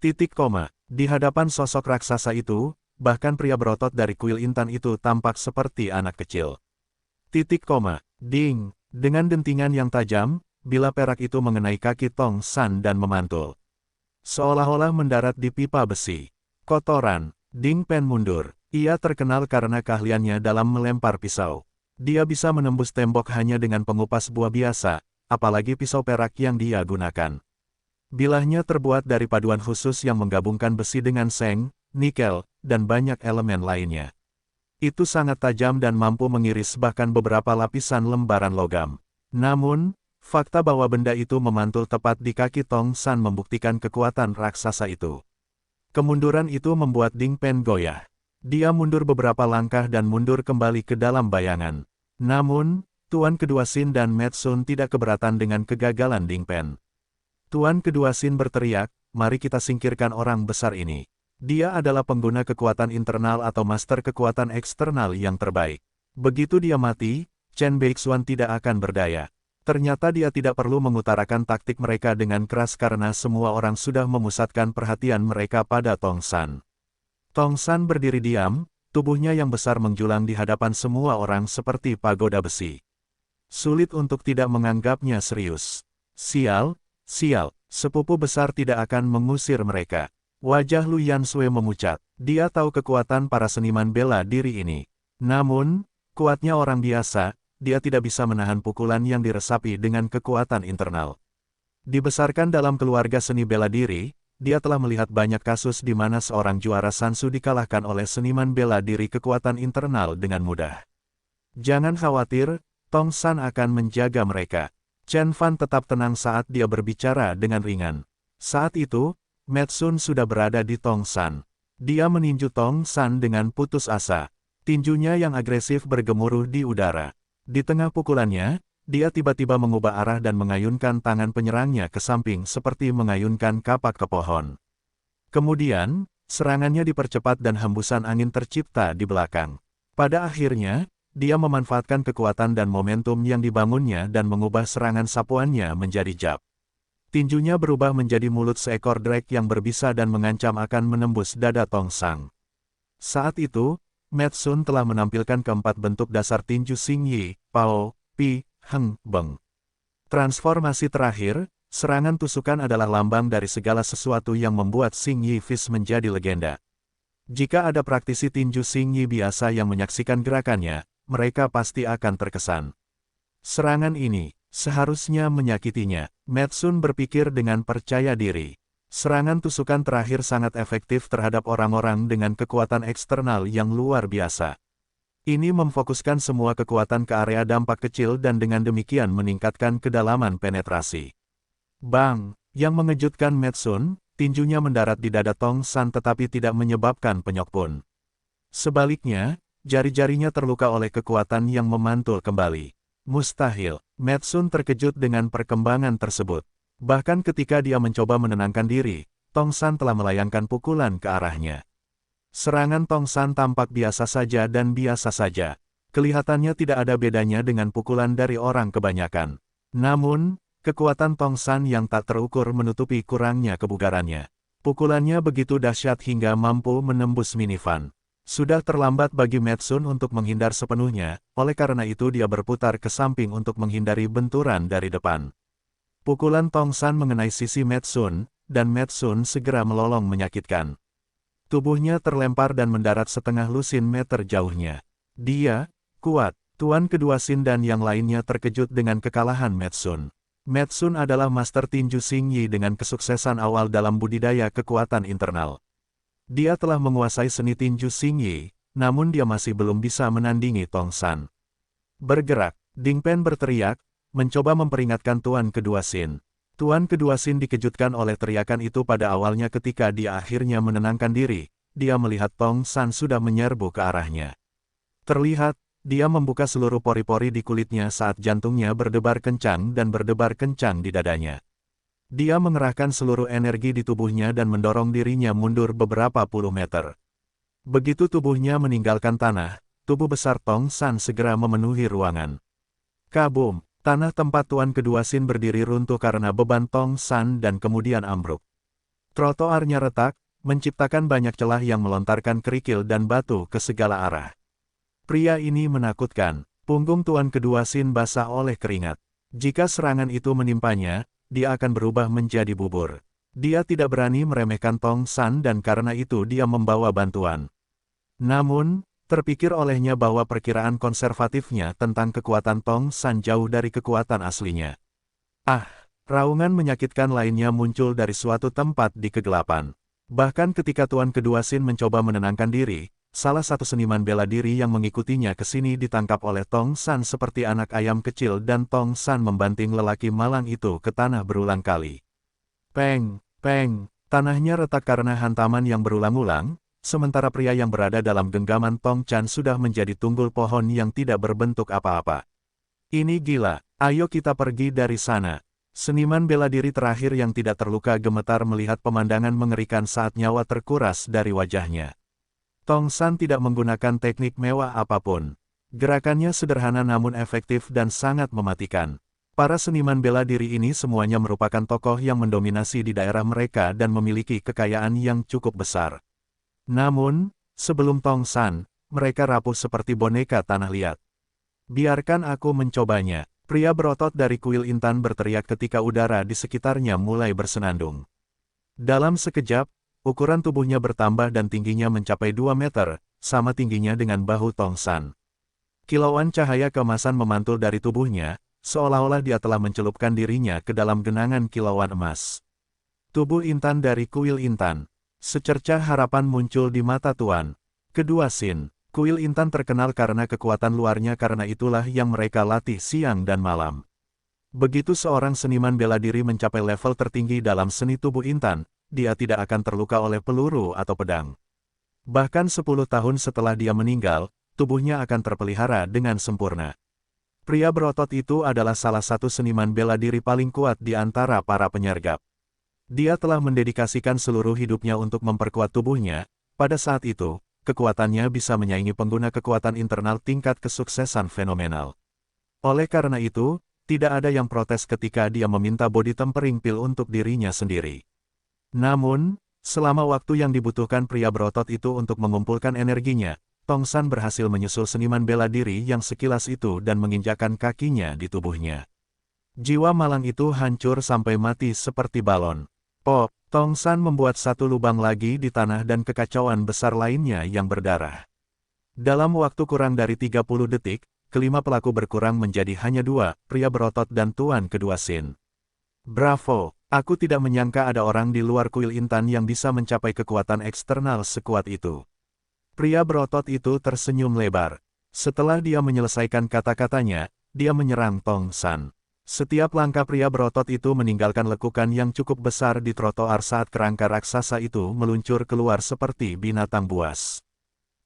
Di hadapan sosok raksasa itu, bahkan pria berotot dari kuil intan itu tampak seperti anak kecil. Ding. Dengan dentingan yang tajam, bila perak itu mengenai kaki Tong San dan memantul. Seolah-olah mendarat di pipa besi. Kotoran. Ding Pen mundur. Ia terkenal karena keahliannya dalam melempar pisau. Dia bisa menembus tembok hanya dengan pengupas buah biasa, apalagi pisau perak yang dia gunakan. Bilahnya terbuat dari paduan khusus yang menggabungkan besi dengan seng, nikel, dan banyak elemen lainnya. Itu sangat tajam dan mampu mengiris bahkan beberapa lapisan lembaran logam. Namun, Fakta bahwa benda itu memantul tepat di kaki Tong San membuktikan kekuatan raksasa itu. Kemunduran itu membuat Ding Pen goyah. Dia mundur beberapa langkah dan mundur kembali ke dalam bayangan. Namun, Tuan Kedua Sin dan Metsun tidak keberatan dengan kegagalan Ding Pen. Tuan Kedua Sin berteriak, "Mari kita singkirkan orang besar ini. Dia adalah pengguna kekuatan internal atau master kekuatan eksternal yang terbaik. Begitu dia mati, Chen Beixuan tidak akan berdaya." Ternyata dia tidak perlu mengutarakan taktik mereka dengan keras karena semua orang sudah memusatkan perhatian mereka pada Tong San. Tong San berdiri diam, tubuhnya yang besar menjulang di hadapan semua orang seperti pagoda besi. Sulit untuk tidak menganggapnya serius. Sial, sepupu besar tidak akan mengusir mereka. Wajah Lu Yansue memucat. Dia tahu kekuatan para seniman bela diri ini. Namun, kuatnya orang biasa, dia tidak bisa menahan pukulan yang diresapi dengan kekuatan internal. Dibesarkan dalam keluarga seni bela diri, dia telah melihat banyak kasus di mana seorang juara sansu dikalahkan oleh seniman bela diri kekuatan internal dengan mudah. Jangan khawatir, Tong San akan menjaga mereka. Chen Fan tetap tenang saat dia berbicara dengan ringan. Saat itu, Metsun sudah berada di Tong San. Dia meninju Tong San dengan putus asa. Tinjunya yang agresif bergemuruh di udara. Di tengah pukulannya, dia tiba-tiba mengubah arah dan mengayunkan tangan penyerangnya ke samping seperti mengayunkan kapak ke pohon. Kemudian, serangannya dipercepat dan hembusan angin tercipta di belakang. Pada akhirnya, dia memanfaatkan kekuatan dan momentum yang dibangunnya dan mengubah serangan sapuannya menjadi jab. Tinjunya berubah menjadi mulut seekor drake yang berbisa dan mengancam akan menembus dada Tong San. Saat itu, Metsun telah menampilkan keempat bentuk dasar tinju Xing Yi, Pao, Pi, Heng, Beng. Transformasi terakhir, serangan tusukan adalah lambang dari segala sesuatu yang membuat Xing Yi Fist menjadi legenda. Jika ada praktisi tinju Xing Yi biasa yang menyaksikan gerakannya, mereka pasti akan terkesan. Serangan ini seharusnya menyakitinya. Metsun berpikir dengan percaya diri. Serangan tusukan terakhir sangat efektif terhadap orang-orang dengan kekuatan eksternal yang luar biasa. Ini memfokuskan semua kekuatan ke area dampak kecil dan dengan demikian meningkatkan kedalaman penetrasi. Bang! Yang mengejutkan Metsun, tinjunya mendarat di dada Tong San tetapi tidak menyebabkan penyok pun. Sebaliknya, jari-jarinya terluka oleh kekuatan yang memantul kembali. Mustahil! Metsun terkejut dengan perkembangan tersebut. Bahkan ketika dia mencoba menenangkan diri, Tong San telah melayangkan pukulan ke arahnya. Serangan Tong San tampak biasa saja dan biasa saja. Kelihatannya tidak ada bedanya dengan pukulan dari orang kebanyakan. Namun, kekuatan Tong San yang tak terukur menutupi kurangnya kebugarannya. Pukulannya begitu dahsyat hingga mampu menembus Minifan. Sudah terlambat bagi Metsun untuk menghindar sepenuhnya, oleh karena itu dia berputar ke samping untuk menghindari benturan dari depan. Pukulan Tong San mengenai sisi Metsun, dan Metsun segera melolong menyakitkan. Tubuhnya terlempar dan mendarat setengah lusin meter jauhnya. Dia kuat. Tuan Kedua Sin dan yang lainnya terkejut dengan kekalahan Metsun. Metsun adalah master tinju Xing Yi dengan kesuksesan awal dalam budidaya kekuatan internal. Dia telah menguasai seni tinju Xing Yi, namun dia masih belum bisa menandingi Tong San. Bergerak, Ding Pen berteriak, mencoba memperingatkan Tuan Kedua Sin. Tuan Kedua Sin dikejutkan oleh teriakan itu pada awalnya ketika dia akhirnya menenangkan diri. Dia melihat Tong San sudah menyerbu ke arahnya. Terlihat, dia membuka seluruh pori-pori di kulitnya saat jantungnya berdebar kencang dan berdebar kencang di dadanya. Dia mengerahkan seluruh energi di tubuhnya dan mendorong dirinya mundur beberapa puluh meter. Begitu tubuhnya meninggalkan tanah, tubuh besar Tong San segera memenuhi ruangan. Kabum! Tanah tempat Tuan Kedua Sin berdiri runtuh karena beban Tong San dan kemudian ambruk. Trotoarnya retak, menciptakan banyak celah yang melontarkan kerikil dan batu ke segala arah. Pria ini menakutkan. Punggung Tuan Kedua Sin basah oleh keringat. Jika serangan itu menimpanya, dia akan berubah menjadi bubur. Dia tidak berani meremehkan Tong San dan karena itu dia membawa bantuan. Namun, terpikir olehnya bahwa perkiraan konservatifnya tentang kekuatan Tong San jauh dari kekuatan aslinya. Ah, raungan menyakitkan lainnya muncul dari suatu tempat di kegelapan. Bahkan ketika Tuan Kedua Sin mencoba menenangkan diri, salah satu seniman bela diri yang mengikutinya ke sini ditangkap oleh Tong San seperti anak ayam kecil dan Tong San membanting lelaki malang itu ke tanah berulang kali. Peng, peng, tanahnya retak karena hantaman yang berulang-ulang, sementara pria yang berada dalam genggaman Tong Chan sudah menjadi tunggul pohon yang tidak berbentuk apa-apa. Ini gila, ayo kita pergi dari sana. Seniman bela diri terakhir yang tidak terluka gemetar melihat pemandangan mengerikan saat nyawa terkuras dari wajahnya. Tong San tidak menggunakan teknik mewah apapun. Gerakannya sederhana namun efektif dan sangat mematikan. Para seniman bela diri ini semuanya merupakan tokoh yang mendominasi di daerah mereka dan memiliki kekayaan yang cukup besar. Namun, sebelum Tong San, mereka rapuh seperti boneka tanah liat. Biarkan aku mencobanya. Pria berotot dari kuil intan berteriak ketika udara di sekitarnya mulai bersenandung. Dalam sekejap, ukuran tubuhnya bertambah dan tingginya mencapai 2 meter, sama tingginya dengan bahu Tong San. Kilauan cahaya keemasan memantul dari tubuhnya, seolah-olah dia telah mencelupkan dirinya ke dalam genangan kilauan emas. Tubuh intan dari kuil intan. Secercah harapan muncul di mata Tuan Kedua Sin. Kuil intan terkenal karena kekuatan luarnya, karena itulah yang mereka latih siang dan malam. Begitu seorang seniman bela diri mencapai level tertinggi dalam seni tubuh intan, dia tidak akan terluka oleh peluru atau pedang. Bahkan 10 tahun setelah dia meninggal, tubuhnya akan terpelihara dengan sempurna. Pria berotot itu adalah salah satu seniman bela diri paling kuat di antara para penyergap. Dia telah mendedikasikan seluruh hidupnya untuk memperkuat tubuhnya. Pada saat itu, kekuatannya bisa menyaingi pengguna kekuatan internal tingkat kesuksesan fenomenal. Oleh karena itu, tidak ada yang protes ketika dia meminta body tempering pill untuk dirinya sendiri. Namun, selama waktu yang dibutuhkan pria berotot itu untuk mengumpulkan energinya, Tong San berhasil menyusul seniman bela diri yang sekilas itu dan menginjakkan kakinya di tubuhnya. Jiwa malang itu hancur sampai mati seperti balon. Pop! Tong San membuat satu lubang lagi di tanah dan kekacauan besar lainnya yang berdarah. Dalam waktu kurang dari 30 detik, kelima pelaku berkurang menjadi hanya 2, pria berotot dan Tuan Kedua Sin. Bravo! Aku tidak menyangka ada orang di luar kuil intan yang bisa mencapai kekuatan eksternal sekuat itu. Pria berotot itu tersenyum lebar. Setelah dia menyelesaikan kata-katanya, dia menyerang Tong San. Setiap langkah pria berotot itu meninggalkan lekukan yang cukup besar di trotoar saat kerangka raksasa itu meluncur keluar seperti binatang buas.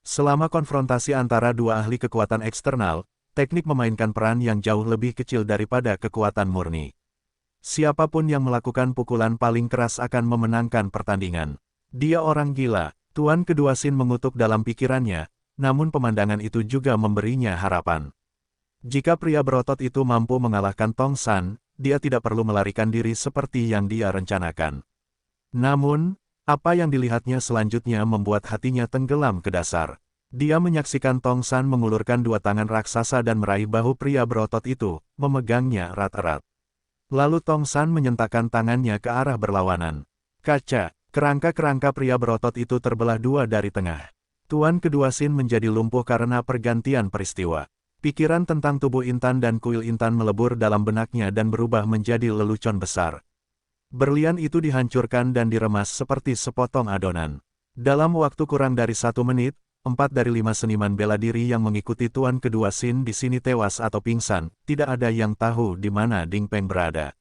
Selama konfrontasi antara dua ahli kekuatan eksternal, teknik memainkan peran yang jauh lebih kecil daripada kekuatan murni. Siapapun yang melakukan pukulan paling keras akan memenangkan pertandingan. Dia orang gila, Tuan Kedua Sin mengutuk dalam pikirannya, namun pemandangan itu juga memberinya harapan. Jika pria berotot itu mampu mengalahkan Tong San, dia tidak perlu melarikan diri seperti yang dia rencanakan. Namun, apa yang dilihatnya selanjutnya membuat hatinya tenggelam ke dasar. Dia menyaksikan Tong San mengulurkan 2 tangan raksasa dan meraih bahu pria berotot itu, memegangnya erat-erat. Lalu Tong San menyentakkan tangannya ke arah berlawanan. Kaca, kerangka-kerangka pria berotot itu terbelah 2 dari tengah. Tuan Kedua Sin menjadi lumpuh karena pergantian peristiwa. Pikiran tentang tubuh intan dan kuil intan melebur dalam benaknya dan berubah menjadi lelucon besar. Berlian itu dihancurkan dan diremas seperti sepotong adonan. Dalam waktu kurang dari 1 menit, 4 dari 5 seniman bela diri yang mengikuti Tuan Kedua Sin di sini tewas atau pingsan, tidak ada yang tahu di mana Ding Peng berada.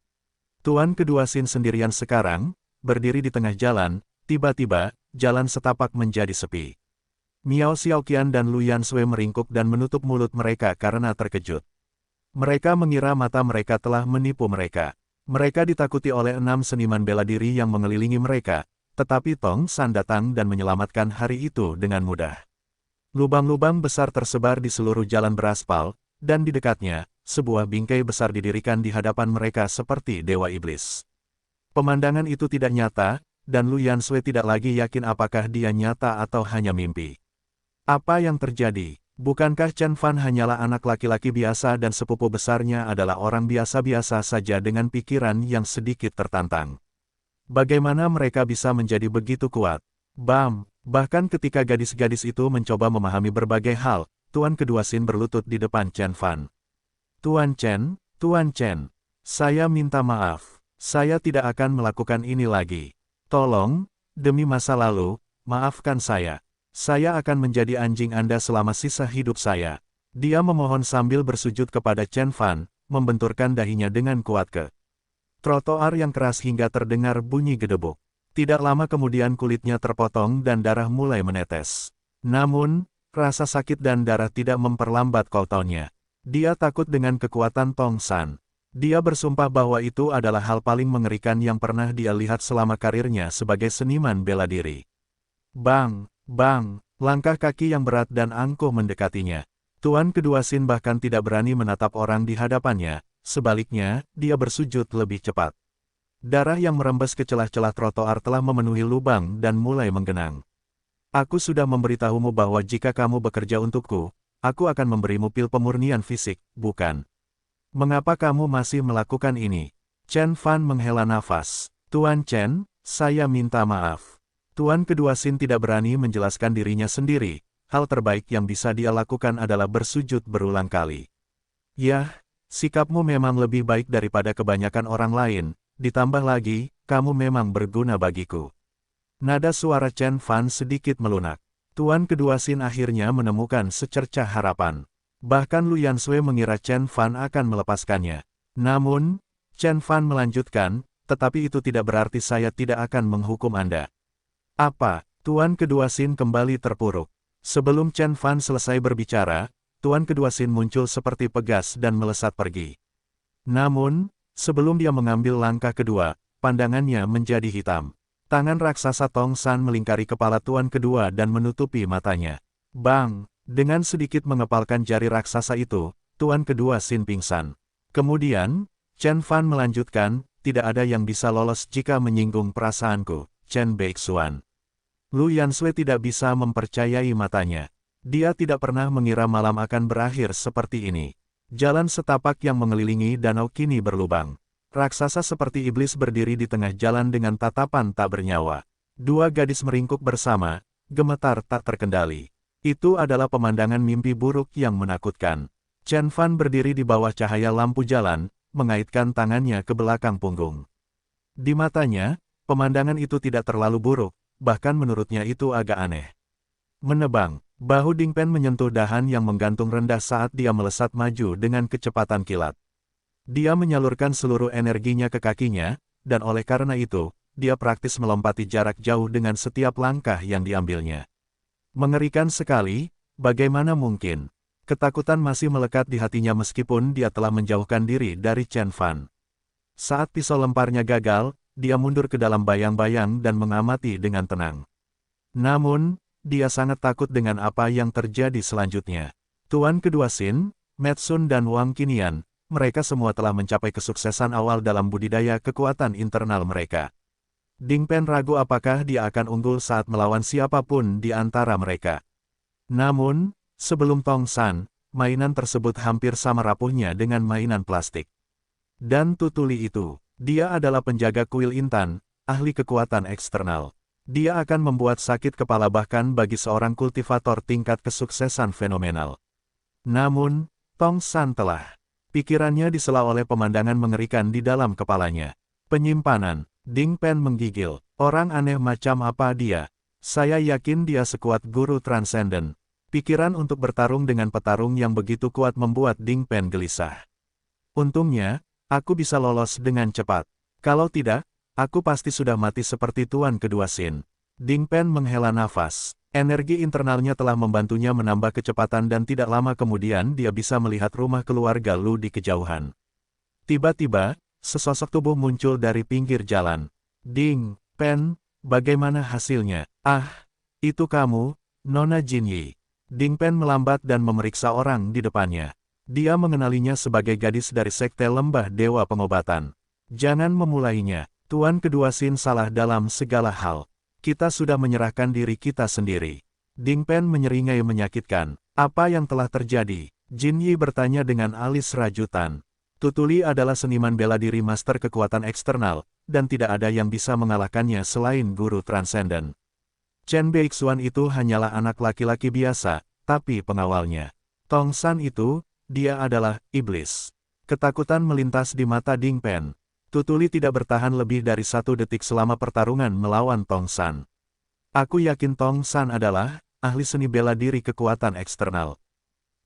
Tuan Kedua Sin sendirian sekarang, berdiri di tengah jalan, tiba-tiba, jalan setapak menjadi sepi. Miao Xiaoqian dan Lu Yansui meringkuk dan menutup mulut mereka karena terkejut. Mereka mengira mata mereka telah menipu mereka. Mereka ditakuti oleh 6 seniman bela diri yang mengelilingi mereka, tetapi Tong San datang dan menyelamatkan hari itu dengan mudah. Lubang-lubang besar tersebar di seluruh jalan beraspal, dan di dekatnya, sebuah bingkai besar didirikan di hadapan mereka seperti dewa iblis. Pemandangan itu tidak nyata, dan Lu Yansui tidak lagi yakin apakah dia nyata atau hanya mimpi. Apa yang terjadi? Bukankah Chen Fan hanyalah anak laki-laki biasa dan sepupu besarnya adalah orang biasa-biasa saja dengan pikiran yang sedikit tertantang? Bagaimana mereka bisa menjadi begitu kuat? Bam! Bahkan ketika gadis-gadis itu mencoba memahami berbagai hal, Tuan Kedua Sin berlutut di depan Chen Fan. Tuan Chen, saya minta maaf. Saya tidak akan melakukan ini lagi. Tolong, demi masa lalu, maafkan saya. Saya akan menjadi anjing Anda selama sisa hidup saya. Dia memohon sambil bersujud kepada Chen Fan, membenturkan dahinya dengan kuat ke trotoar yang keras hingga terdengar bunyi gedebuk. Tidak lama kemudian kulitnya terpotong dan darah mulai menetes. Namun, rasa sakit dan darah tidak memperlambat countdown-nya. Dia takut dengan kekuatan Tong San. Dia bersumpah bahwa itu adalah hal paling mengerikan yang pernah dia lihat selama karirnya sebagai seniman bela diri. Bang! Bang! Langkah kaki yang berat dan angkuh mendekatinya. Tuan kedua Sin bahkan tidak berani menatap orang di hadapannya, sebaliknya, dia bersujud lebih cepat. Darah yang merembes ke celah-celah trotoar telah memenuhi lubang dan mulai menggenang. Aku sudah memberitahumu bahwa jika kamu bekerja untukku, aku akan memberimu pil pemurnian fisik, bukan? Mengapa kamu masih melakukan ini? Chen Fan menghela nafas. Tuan Chen, saya minta maaf. Tuan kedua Sin tidak berani menjelaskan dirinya sendiri, hal terbaik yang bisa dia lakukan adalah bersujud berulang kali. Yah, sikapmu memang lebih baik daripada kebanyakan orang lain, ditambah lagi, kamu memang berguna bagiku. Nada suara Chen Fan sedikit melunak. Tuan kedua Sin akhirnya menemukan secercah harapan. Bahkan Lu Yansui mengira Chen Fan akan melepaskannya. Namun, Chen Fan melanjutkan, tetapi itu tidak berarti saya tidak akan menghukum Anda. Apa? Tuan kedua Sin kembali terpuruk. Sebelum Chen Fan selesai berbicara, Tuan kedua Sin muncul seperti pegas dan melesat pergi. Namun, sebelum dia mengambil langkah kedua, pandangannya menjadi hitam. Tangan raksasa Tong San melingkari kepala Tuan kedua dan menutupi matanya. Bang! Dengan sedikit mengepalkan jari raksasa itu, Tuan kedua Sin pingsan. Kemudian, Chen Fan melanjutkan, tidak ada yang bisa lolos jika menyinggung perasaanku, Chen Beixuan. Lu Yansui tidak bisa mempercayai matanya. Dia tidak pernah mengira malam akan berakhir seperti ini. Jalan setapak yang mengelilingi danau kini berlubang. Raksasa seperti iblis berdiri di tengah jalan dengan tatapan tak bernyawa. Dua gadis meringkuk bersama, gemetar tak terkendali. Itu adalah pemandangan mimpi buruk yang menakutkan. Chen Fan berdiri di bawah cahaya lampu jalan, mengaitkan tangannya ke belakang punggung. Di matanya, pemandangan itu tidak terlalu buruk, bahkan menurutnya itu agak aneh. Menebang, bahu Ding Pen menyentuh dahan yang menggantung rendah saat dia melesat maju dengan kecepatan kilat. Dia menyalurkan seluruh energinya ke kakinya, dan oleh karena itu, dia praktis melompati jarak jauh dengan setiap langkah yang diambilnya. Mengerikan sekali, bagaimana mungkin? Ketakutan masih melekat di hatinya meskipun dia telah menjauhkan diri dari Chen Fan. Saat pisau lemparnya gagal, dia mundur ke dalam bayang-bayang dan mengamati dengan tenang. Namun, dia sangat takut dengan apa yang terjadi selanjutnya. Tuan kedua Sin, Metsun dan Wang Qinian, mereka semua telah mencapai kesuksesan awal dalam budidaya kekuatan internal mereka. Ding Pen ragu apakah dia akan unggul saat melawan siapapun di antara mereka. Namun, sebelum Tong San, mainan tersebut hampir sama rapuhnya dengan mainan plastik. Dan tutuli itu, dia adalah penjaga kuil intan, ahli kekuatan eksternal. Dia akan membuat sakit kepala bahkan bagi seorang kultivator tingkat kesuksesan fenomenal. Namun, Tong San telah. Pikirannya disela oleh pemandangan mengerikan di dalam kepalanya. Penyimpanan. Ding Pen menggigil. Orang aneh macam apa dia? Saya yakin dia sekuat guru transenden. Pikiran untuk bertarung dengan petarung yang begitu kuat membuat Ding Pen gelisah. Untungnya, aku bisa lolos dengan cepat. Kalau tidak, aku pasti sudah mati seperti Tuan kedua Sin. Ding Pen menghela nafas. Energi internalnya telah membantunya menambah kecepatan dan tidak lama kemudian dia bisa melihat rumah keluarga Lu di kejauhan. Tiba-tiba, sesosok tubuh muncul dari pinggir jalan. Ding Pen, bagaimana hasilnya? Ah, itu kamu, Nona Jinyi. Ding Pen melambat dan memeriksa orang di depannya. Dia mengenalinya sebagai gadis dari sekte lembah dewa pengobatan. Jangan memulainya. Tuan kedua Sin salah dalam segala hal. Kita sudah menyerahkan diri kita sendiri. Ding Pen menyeringai menyakitkan. Apa yang telah terjadi? Jinyi bertanya dengan alis rajutan. Tutuli adalah seniman bela diri master kekuatan eksternal, dan tidak ada yang bisa mengalahkannya selain guru transenden. Chen Beixuan itu hanyalah anak laki-laki biasa, tapi pengawalnya. Tong San itu, dia adalah iblis. Ketakutan melintas di mata Ding Pen. Tutuli tidak bertahan lebih dari 1 detik selama pertarungan melawan Tong San. Aku yakin Tong San adalah ahli seni bela diri kekuatan eksternal.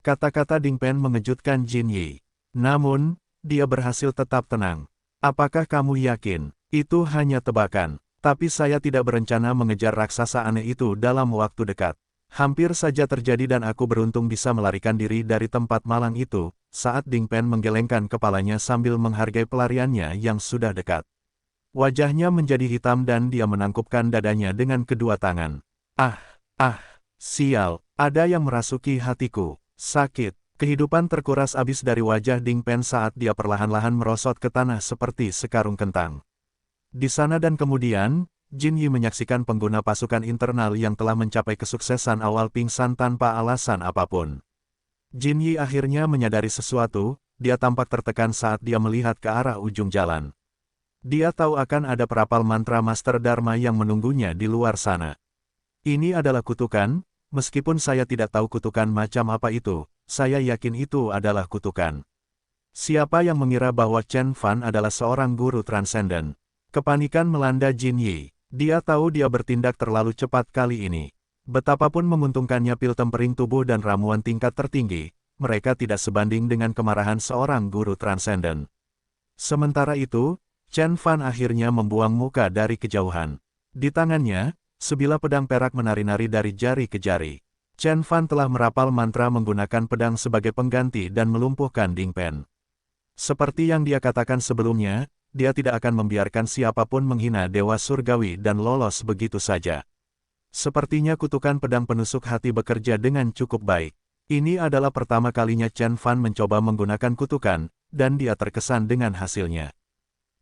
Kata-kata Ding Pen mengejutkan Jin Yi. Namun, dia berhasil tetap tenang. Apakah kamu yakin? Itu hanya tebakan. Tapi saya tidak berencana mengejar raksasa aneh itu dalam waktu dekat. Hampir saja terjadi dan aku beruntung bisa melarikan diri dari tempat malang itu, saat Ding Pen menggelengkan kepalanya sambil menghargai pelariannya yang sudah dekat. Wajahnya menjadi hitam dan dia menangkupkan dadanya dengan kedua tangan. Sial, ada yang merasuki hatiku. Sakit. Kehidupan terkuras habis dari wajah Ding Pen saat dia perlahan-lahan merosot ke tanah seperti sekarung kentang. Di sana dan kemudian, Jin Yi menyaksikan pengguna pasukan internal yang telah mencapai kesuksesan awal pingsan tanpa alasan apapun. Jin Yi akhirnya menyadari sesuatu, dia tampak tertekan saat dia melihat ke arah ujung jalan. Dia tahu akan ada perapal mantra Master Dharma yang menunggunya di luar sana. Ini adalah kutukan, meskipun saya tidak tahu kutukan macam apa itu, saya yakin itu adalah kutukan. Siapa yang mengira bahwa Chen Fan adalah seorang guru transenden? Kepanikan melanda Jin Yi. Dia tahu dia bertindak terlalu cepat kali ini. Betapapun menguntungkannya pil tempering tubuh dan ramuan tingkat tertinggi, mereka tidak sebanding dengan kemarahan seorang guru transenden. Sementara itu, Chen Fan akhirnya membuang muka dari kejauhan. Di tangannya, sebilah pedang perak menari-nari dari jari ke jari. Chen Fan telah merapal mantra menggunakan pedang sebagai pengganti dan melumpuhkan Ding Pen. Seperti yang dia katakan sebelumnya, dia tidak akan membiarkan siapapun menghina Dewa Surgawi dan lolos begitu saja. Sepertinya kutukan pedang penusuk hati bekerja dengan cukup baik. Ini adalah pertama kalinya Chen Fan mencoba menggunakan kutukan, dan dia terkesan dengan hasilnya.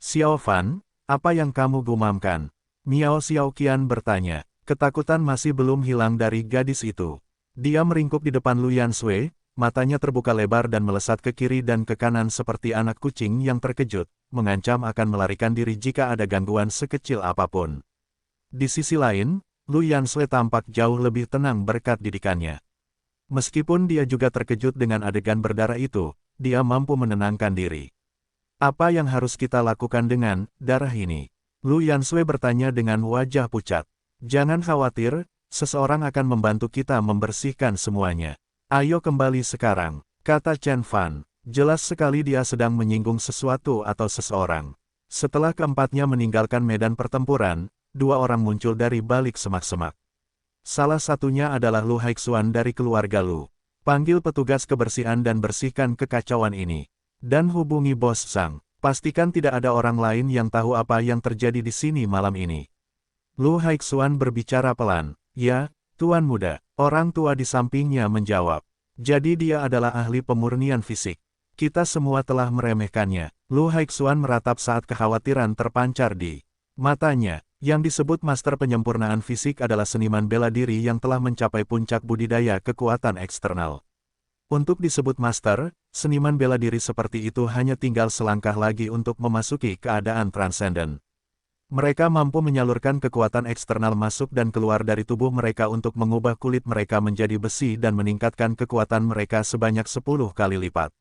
Xiao Fan, apa yang kamu gumamkan? Miao Xiaoqian bertanya. Ketakutan masih belum hilang dari gadis itu. Dia meringkuk di depan Lu Yanshui, matanya terbuka lebar dan melesat ke kiri dan ke kanan seperti anak kucing yang terkejut, mengancam akan melarikan diri jika ada gangguan sekecil apapun. Di sisi lain, Lu Yanshui tampak jauh lebih tenang berkat didikannya. Meskipun dia juga terkejut dengan adegan berdarah itu, dia mampu menenangkan diri. Apa yang harus kita lakukan dengan darah ini? Lu Yanshui bertanya dengan wajah pucat. Jangan khawatir, seseorang akan membantu kita membersihkan semuanya. Ayo kembali sekarang, kata Chen Fan. Jelas sekali dia sedang menyinggung sesuatu atau seseorang. Setelah keempatnya meninggalkan medan pertempuran, dua orang muncul dari balik semak-semak. Salah satunya adalah Lu Haixuan dari keluarga Lu. Panggil petugas kebersihan dan bersihkan kekacauan ini. Dan hubungi Bos Zhang. Pastikan tidak ada orang lain yang tahu apa yang terjadi di sini malam ini. Lu Haixuan berbicara pelan. Ya, Tuan Muda. Orang tua di sampingnya menjawab. Jadi dia adalah ahli pemurnian fisik. Kita semua telah meremehkannya. Lu Haixuan meratap saat kekhawatiran terpancar di matanya. Yang disebut master penyempurnaan fisik adalah seniman bela diri yang telah mencapai puncak budidaya kekuatan eksternal. Untuk disebut master, seniman bela diri seperti itu hanya tinggal selangkah lagi untuk memasuki keadaan transenden. Mereka mampu menyalurkan kekuatan eksternal masuk dan keluar dari tubuh mereka untuk mengubah kulit mereka menjadi besi dan meningkatkan kekuatan mereka sebanyak 10 kali lipat.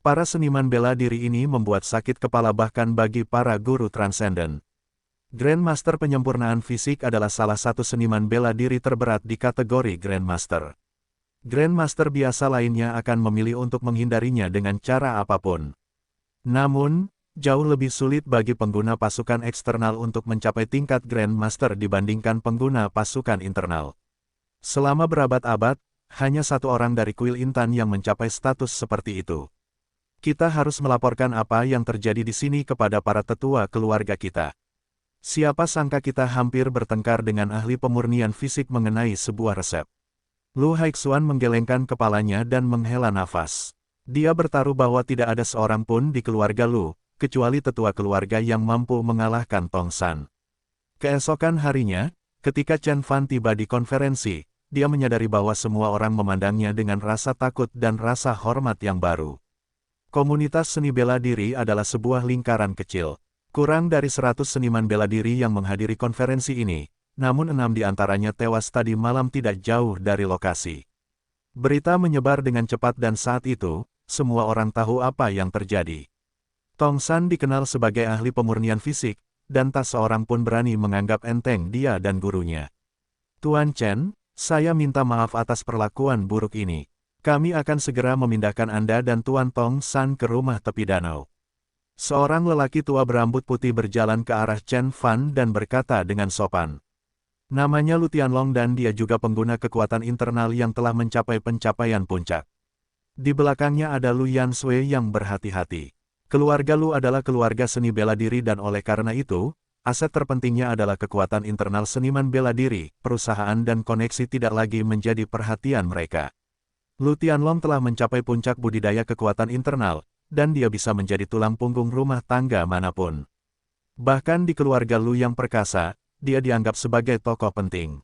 Para seniman bela diri ini membuat sakit kepala bahkan bagi para guru transenden. Grandmaster penyempurnaan fisik adalah salah satu seniman bela diri terberat di kategori Grandmaster. Grandmaster biasa lainnya akan memilih untuk menghindarinya dengan cara apapun. Namun, jauh lebih sulit bagi pengguna pasukan eksternal untuk mencapai tingkat Grandmaster dibandingkan pengguna pasukan internal. Selama berabad-abad, hanya satu orang dari kuil intan yang mencapai status seperti itu. Kita harus melaporkan apa yang terjadi di sini kepada para tetua keluarga kita. Siapa sangka kita hampir bertengkar dengan ahli pemurnian fisik mengenai sebuah resep. Lu Haixuan menggelengkan kepalanya dan menghela nafas. Dia bertaruh bahwa tidak ada seorang pun di keluarga Lu, kecuali tetua keluarga yang mampu mengalahkan Tong San. Keesokan harinya, ketika Chen Fan tiba di konferensi, dia menyadari bahwa semua orang memandangnya dengan rasa takut dan rasa hormat yang baru. Komunitas seni bela diri adalah sebuah lingkaran kecil. Kurang dari 100 seniman bela diri yang menghadiri konferensi ini, namun 6 di antaranya tewas tadi malam tidak jauh dari lokasi. Berita menyebar dengan cepat dan saat itu, semua orang tahu apa yang terjadi. Tong San dikenal sebagai ahli pemurnian fisik, dan tak seorang pun berani menganggap enteng dia dan gurunya. Tuan Chen, Saya minta maaf atas perlakuan buruk ini. Kami akan segera memindahkan Anda dan Tuan Tong San ke rumah tepi danau. Seorang lelaki tua berambut putih berjalan ke arah Chen Fan dan berkata dengan sopan. Namanya Lu Tianlong dan dia juga pengguna kekuatan internal yang telah mencapai pencapaian puncak. Di belakangnya ada Lu Yansui yang berhati-hati. Keluarga Lu adalah keluarga seni bela diri dan oleh karena itu, aset terpentingnya adalah kekuatan internal seniman bela diri, perusahaan dan koneksi tidak lagi menjadi perhatian mereka. Lu Tianlong telah mencapai puncak budidaya kekuatan internal, dan dia bisa menjadi tulang punggung rumah tangga manapun. Bahkan di keluarga Lu yang perkasa, dia dianggap sebagai tokoh penting.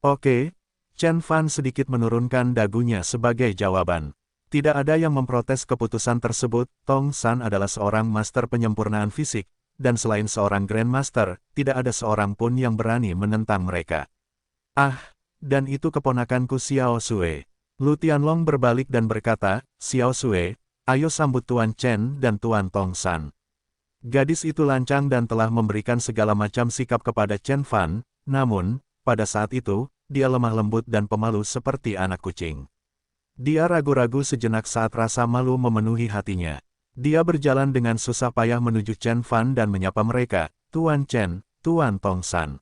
Oke, Chen Fan sedikit menurunkan dagunya sebagai jawaban. Tidak ada yang memprotes keputusan tersebut, Tong San adalah seorang master penyempurnaan fisik, dan selain seorang Grandmaster, tidak ada seorang pun yang berani menentang mereka. Ah, dan itu keponakanku Xiao Sui. Lu Tianlong berbalik dan berkata, Xiao Sui, ayo sambut Tuan Chen dan Tuan Tong San. Gadis itu lancang dan telah memberikan segala macam sikap kepada Chen Fan, namun, pada saat itu, dia lemah lembut dan pemalu seperti anak kucing. Dia ragu-ragu sejenak saat rasa malu memenuhi hatinya. Dia berjalan dengan susah payah menuju Chen Fan dan menyapa mereka, Tuan Chen, Tuan Tong San.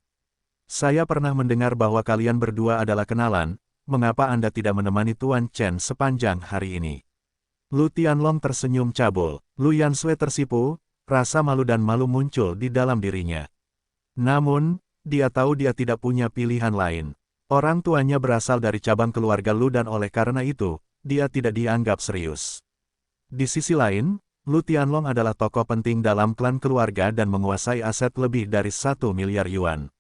Saya pernah mendengar bahwa kalian berdua adalah kenalan, mengapa Anda tidak menemani Tuan Chen sepanjang hari ini? Lu Tianlong tersenyum cabul, Lu Yansui tersipu, rasa malu dan malu muncul di dalam dirinya. Namun, dia tahu dia tidak punya pilihan lain. Orang tuanya berasal dari cabang keluarga Lu dan oleh karena itu, dia tidak dianggap serius. Di sisi lain, Lu Tianlong adalah tokoh penting dalam klan keluarga dan menguasai aset lebih dari 1 miliar yuan.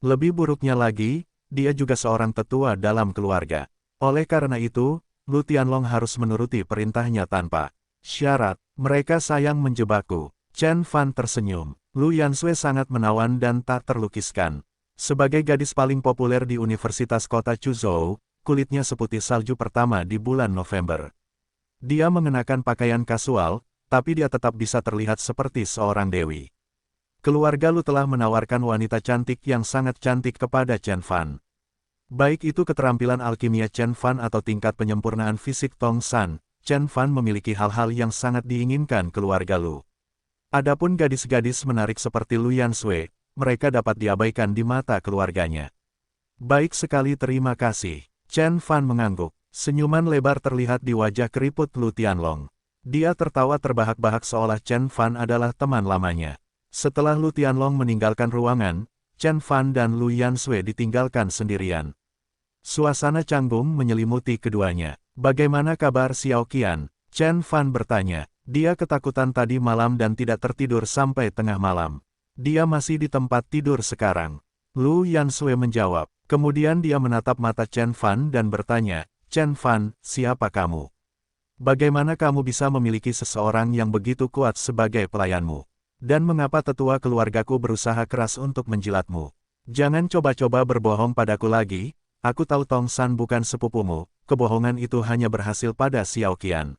Lebih buruknya lagi, dia juga seorang tetua dalam keluarga. Oleh karena itu, Lu Tianlong harus menuruti perintahnya tanpa syarat. Mereka sayang menjebakku. Chen Fan tersenyum. Lu Yansui sangat menawan dan tak terlukiskan. Sebagai gadis paling populer di Universitas Kota Chuzhou, kulitnya seputih salju pertama di bulan November. Dia mengenakan pakaian kasual, tapi dia tetap bisa terlihat seperti seorang dewi. Keluarga Lu telah menawarkan wanita cantik yang sangat cantik kepada Chen Fan. Baik itu keterampilan alkimia Chen Fan atau tingkat penyempurnaan fisik Tong San, Chen Fan memiliki hal-hal yang sangat diinginkan keluarga Lu. Adapun gadis-gadis menarik seperti Lu Yansui, mereka dapat diabaikan di mata keluarganya. Baik sekali, terima kasih. Chen Fan mengangguk. Senyuman lebar terlihat di wajah keriput Lu Tianlong. Dia tertawa terbahak-bahak seolah Chen Fan adalah teman lamanya. Setelah Lu Tianlong meninggalkan ruangan, Chen Fan dan Lu Yansui ditinggalkan sendirian. Suasana canggung menyelimuti keduanya. Bagaimana kabar Xiao Qian? Chen Fan bertanya. Dia ketakutan tadi malam dan tidak tertidur sampai tengah malam. Dia masih di tempat tidur sekarang. Lu Yansui menjawab. Kemudian dia menatap mata Chen Fan dan bertanya, Chen Fan, siapa kamu? Bagaimana kamu bisa memiliki seseorang yang begitu kuat sebagai pelayanmu? Dan mengapa tetua keluargaku berusaha keras untuk menjilatmu? Jangan coba-coba berbohong padaku lagi, aku tahu Tong San bukan sepupumu, kebohongan itu hanya berhasil pada Xiao Qian.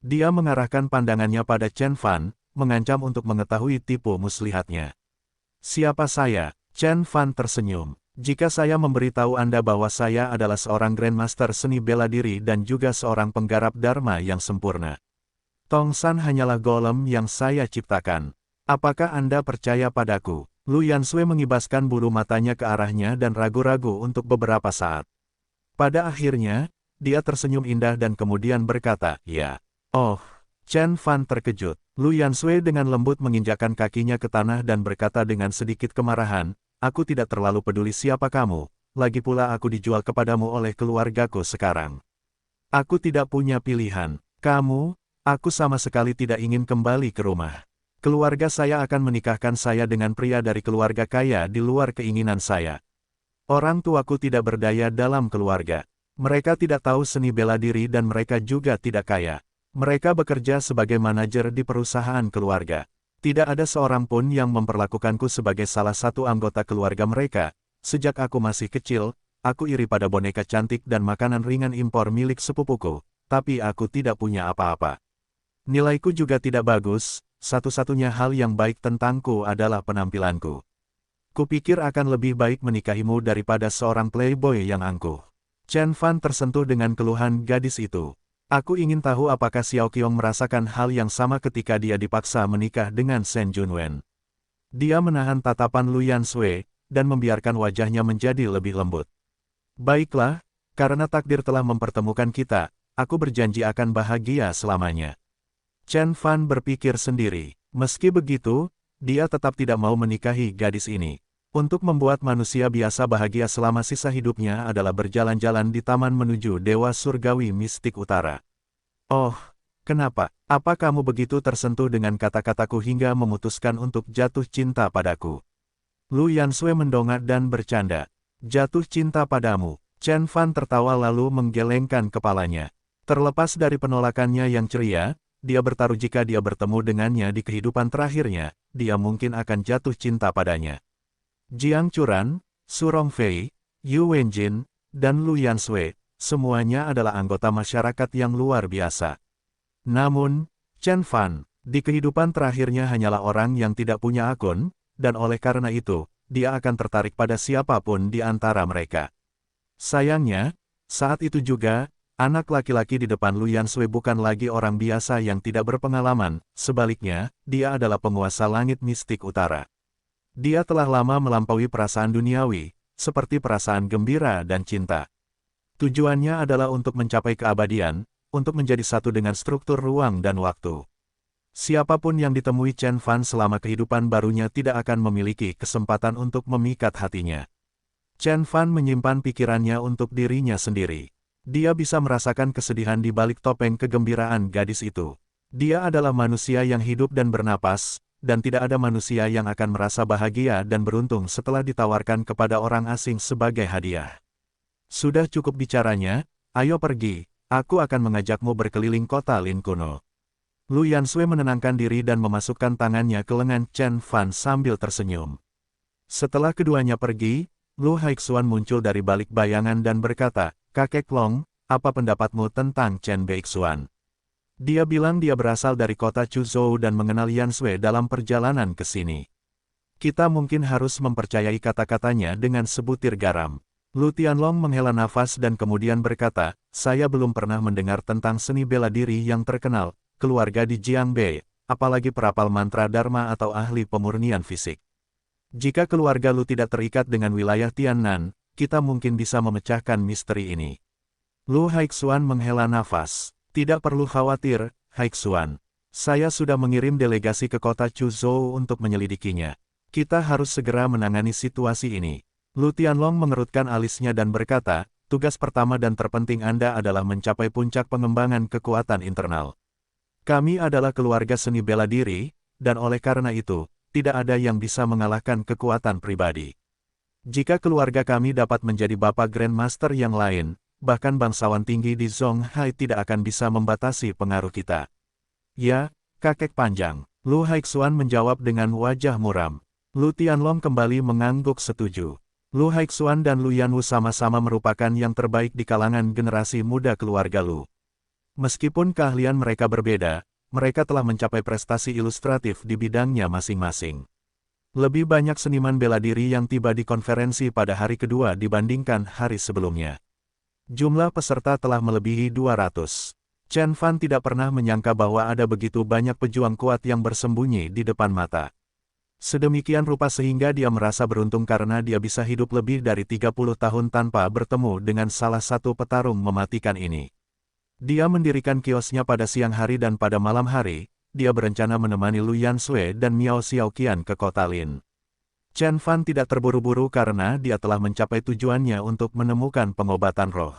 Dia mengarahkan pandangannya pada Chen Fan, mengancam untuk mengetahui tipu muslihatnya. Siapa saya? Chen Fan tersenyum. Jika saya memberitahu Anda bahwa saya adalah seorang Grandmaster seni bela diri dan juga seorang penggarap Dharma yang sempurna. Tong San hanyalah golem yang saya ciptakan. Apakah Anda percaya padaku? Lu Yansui mengibaskan bulu matanya ke arahnya dan ragu-ragu untuk beberapa saat. Pada akhirnya, dia tersenyum indah dan kemudian berkata, ya. Oh, Chen Fan terkejut. Lu Yansui dengan lembut menginjakkan kakinya ke tanah dan berkata dengan sedikit kemarahan, aku tidak terlalu peduli siapa kamu, lagi pula aku dijual kepadamu oleh keluargaku sekarang. Aku tidak punya pilihan. Aku sama sekali tidak ingin kembali ke rumah. Keluarga saya akan menikahkan saya dengan pria dari keluarga kaya di luar keinginan saya. Orang tuaku tidak berdaya dalam keluarga. Mereka tidak tahu seni bela diri dan mereka juga tidak kaya. Mereka bekerja sebagai manajer di perusahaan keluarga. Tidak ada seorang pun yang memperlakukanku sebagai salah satu anggota keluarga mereka. Sejak aku masih kecil, aku iri pada boneka cantik dan makanan ringan impor milik sepupuku, tapi aku tidak punya apa-apa. Nilaiku juga tidak bagus, satu-satunya hal yang baik tentangku adalah penampilanku. Kupikir akan lebih baik menikahimu daripada seorang playboy yang angkuh. Chen Fan tersentuh dengan keluhan gadis itu. Aku ingin tahu apakah Xiao Qiong merasakan hal yang sama ketika dia dipaksa menikah dengan Shen Junwen. Dia menahan tatapan Lu Yansui, dan membiarkan wajahnya menjadi lebih lembut. Baiklah, karena takdir telah mempertemukan kita, aku berjanji akan bahagia selamanya. Chen Fan berpikir sendiri. Meski begitu, dia tetap tidak mau menikahi gadis ini. Untuk membuat manusia biasa bahagia selama sisa hidupnya adalah berjalan-jalan di taman menuju Dewa Surgawi Mistik Utara. Oh, kenapa? Apa kamu begitu tersentuh dengan kata-kataku hingga memutuskan untuk jatuh cinta padaku? Lu Yansui mendongak dan bercanda. Jatuh cinta padamu. Chen Fan tertawa lalu menggelengkan kepalanya. Terlepas dari penolakannya yang ceria, dia bertaruh jika dia bertemu dengannya di kehidupan terakhirnya, dia mungkin akan jatuh cinta padanya. Jiang Churan, Su Rongfei, Yu Wenjin, dan Lu Yansui, semuanya adalah anggota masyarakat yang luar biasa. Namun, Chen Fan, di kehidupan terakhirnya hanyalah orang yang tidak punya akun, dan oleh karena itu, dia akan tertarik pada siapapun di antara mereka. Sayangnya, saat itu juga, anak laki-laki di depan Lu Yansui bukan lagi orang biasa yang tidak berpengalaman, sebaliknya, dia adalah penguasa langit mistik utara. Dia telah lama melampaui perasaan duniawi, seperti perasaan gembira dan cinta. Tujuannya adalah untuk mencapai keabadian, untuk menjadi satu dengan struktur ruang dan waktu. Siapapun yang ditemui Chen Fan selama kehidupan barunya tidak akan memiliki kesempatan untuk memikat hatinya. Chen Fan menyimpan pikirannya untuk dirinya sendiri. Dia bisa merasakan kesedihan di balik topeng kegembiraan gadis itu. Dia adalah manusia yang hidup dan bernapas, dan tidak ada manusia yang akan merasa bahagia dan beruntung setelah ditawarkan kepada orang asing sebagai hadiah. Sudah cukup bicaranya, ayo pergi, aku akan mengajakmu berkeliling kota Lin kuno. Lu Yansui menenangkan diri dan memasukkan tangannya ke lengan Chen Fan sambil tersenyum. Setelah keduanya pergi, Lu Haixuan muncul dari balik bayangan dan berkata, "Kakek Long, apa pendapatmu tentang Chen Beixuan?" Dia bilang dia berasal dari kota Chuzhou dan mengenal Yansui dalam perjalanan ke sini. Kita mungkin harus mempercayai kata-katanya dengan sebutir garam. Lu Tianlong menghela nafas dan kemudian berkata, saya belum pernah mendengar tentang seni bela diri yang terkenal, keluarga di Jiangbei, apalagi perapal mantra Dharma atau ahli pemurnian fisik. Jika keluarga Lu tidak terikat dengan wilayah Tiannan, kita mungkin bisa memecahkan misteri ini. Lu Haixuan menghela nafas. Tidak perlu khawatir, Haixuan. Saya sudah mengirim delegasi ke kota Chuzhou untuk menyelidikinya. Kita harus segera menangani situasi ini. Lu Tianlong mengerutkan alisnya dan berkata, tugas pertama dan terpenting Anda adalah mencapai puncak pengembangan kekuatan internal. Kami adalah keluarga seni bela diri, dan oleh karena itu, tidak ada yang bisa mengalahkan kekuatan pribadi. Jika keluarga kami dapat menjadi Bapak Grandmaster yang lain, bahkan bangsawan tinggi di Zonghai tidak akan bisa membatasi pengaruh kita. Ya, kakek panjang. Lu Haixuan menjawab dengan wajah muram. Lu Tianlong kembali mengangguk setuju. Lu Haixuan dan Lu Yanwu sama-sama merupakan yang terbaik di kalangan generasi muda keluarga Lu. Meskipun keahlian mereka berbeda, mereka telah mencapai prestasi ilustratif di bidangnya masing-masing. Lebih banyak seniman bela diri yang tiba di konferensi pada hari kedua dibandingkan hari sebelumnya. Jumlah peserta telah melebihi 200. Chen Fan tidak pernah menyangka bahwa ada begitu banyak pejuang kuat yang bersembunyi di depan mata. Sedemikian rupa sehingga dia merasa beruntung karena dia bisa hidup lebih dari 30 tahun tanpa bertemu dengan salah satu petarung mematikan ini. Dia mendirikan kiosnya pada siang hari dan pada malam hari, dia berencana menemani Lu Yansui dan Miao Xiaoqian ke kota Lin. Chen Fan tidak terburu-buru karena dia telah mencapai tujuannya untuk menemukan pengobatan roh.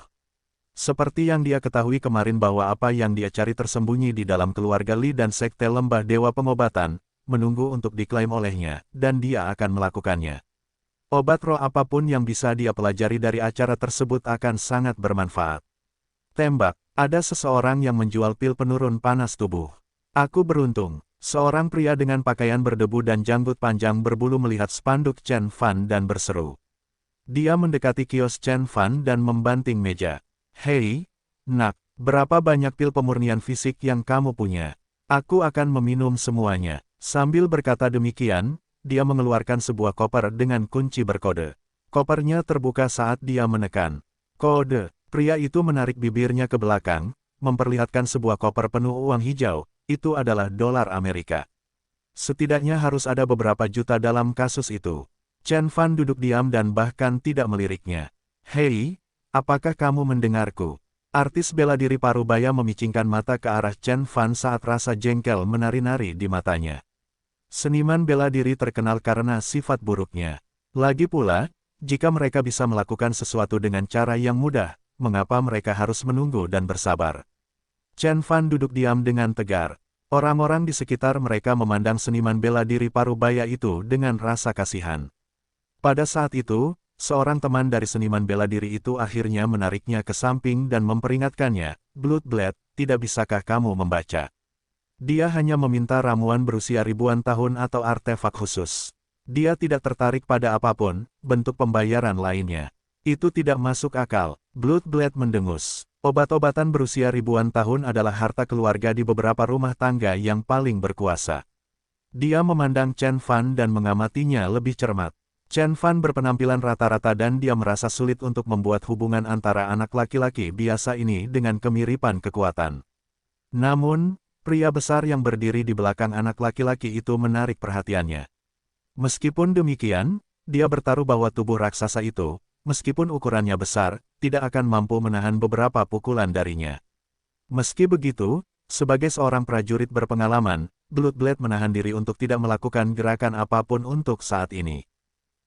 Seperti yang dia ketahui kemarin bahwa apa yang dia cari tersembunyi di dalam keluarga Li dan sekte lembah dewa pengobatan, menunggu untuk diklaim olehnya, dan dia akan melakukannya. Obat roh apapun yang bisa dia pelajari dari acara tersebut akan sangat bermanfaat. Tembak, ada seseorang yang menjual pil penurun panas tubuh. Aku beruntung. Seorang pria dengan pakaian berdebu dan janggut panjang berbulu melihat spanduk Chen Fan dan berseru. Dia mendekati kios Chen Fan dan membanting meja. Hei, nak, berapa banyak pil pemurnian fisik yang kamu punya? Aku akan meminum semuanya. Sambil berkata demikian, dia mengeluarkan sebuah koper dengan kunci berkode. Kopernya terbuka saat dia menekan kode. Pria itu menarik bibirnya ke belakang, memperlihatkan sebuah koper penuh uang hijau. Itu adalah dolar Amerika. Setidaknya harus ada beberapa juta dalam kasus itu. Chen Fan duduk diam dan bahkan tidak meliriknya. Hei, apakah kamu mendengarku? Artis bela diri Parubaya memicingkan mata ke arah Chen Fan saat rasa jengkel menari-nari di matanya. Seniman bela diri terkenal karena sifat buruknya. Lagi pula, jika mereka bisa melakukan sesuatu dengan cara yang mudah, mengapa mereka harus menunggu dan bersabar? Chen Fan duduk diam dengan tegar. Orang-orang di sekitar mereka memandang seniman bela diri Parubaya itu dengan rasa kasihan. Pada saat itu, seorang teman dari seniman bela diri itu akhirnya menariknya ke samping dan memperingatkannya, "Bloodblade, tidak bisakah kamu membaca? Dia hanya meminta ramuan berusia ribuan tahun atau artefak khusus. Dia tidak tertarik pada apapun, bentuk pembayaran lainnya. Itu tidak masuk akal." Bloodblade mendengus. Obat-obatan berusia ribuan tahun adalah harta keluarga di beberapa rumah tangga yang paling berkuasa. Dia memandang Chen Fan dan mengamatinya lebih cermat. Chen Fan berpenampilan rata-rata dan dia merasa sulit untuk membuat hubungan antara anak laki-laki biasa ini dengan kemiripan kekuatan. Namun, pria besar yang berdiri di belakang anak laki-laki itu menarik perhatiannya. Meskipun demikian, dia bertaruh bahwa tubuh raksasa itu, meskipun ukurannya besar, tidak akan mampu menahan beberapa pukulan darinya. Meski begitu, sebagai seorang prajurit berpengalaman, Bloodblade menahan diri untuk tidak melakukan gerakan apapun untuk saat ini.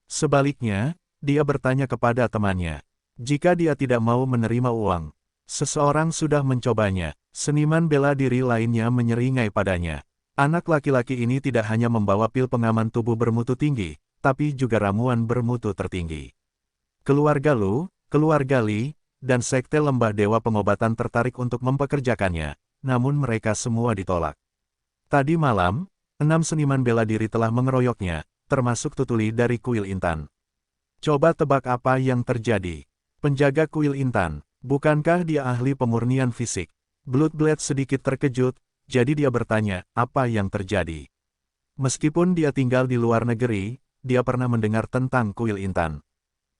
Sebaliknya, dia bertanya kepada temannya. Jika dia tidak mau menerima uang, seseorang sudah mencobanya. Seniman bela diri lainnya menyeringai padanya. Anak laki-laki ini tidak hanya membawa pil pengaman tubuh bermutu tinggi, tapi juga ramuan bermutu tertinggi. Keluarga Lu, keluarga Li, dan Sekte Lembah Dewa Pengobatan tertarik untuk mempekerjakannya, namun mereka semua ditolak. Tadi malam, 6 seniman bela diri telah mengeroyoknya, termasuk Tutuli dari Kuil Intan. Coba tebak apa yang terjadi. Penjaga Kuil Intan, bukankah dia ahli pemurnian fisik? Bloodblade sedikit terkejut, jadi dia bertanya, apa yang terjadi? Meskipun dia tinggal di luar negeri, dia pernah mendengar tentang Kuil Intan.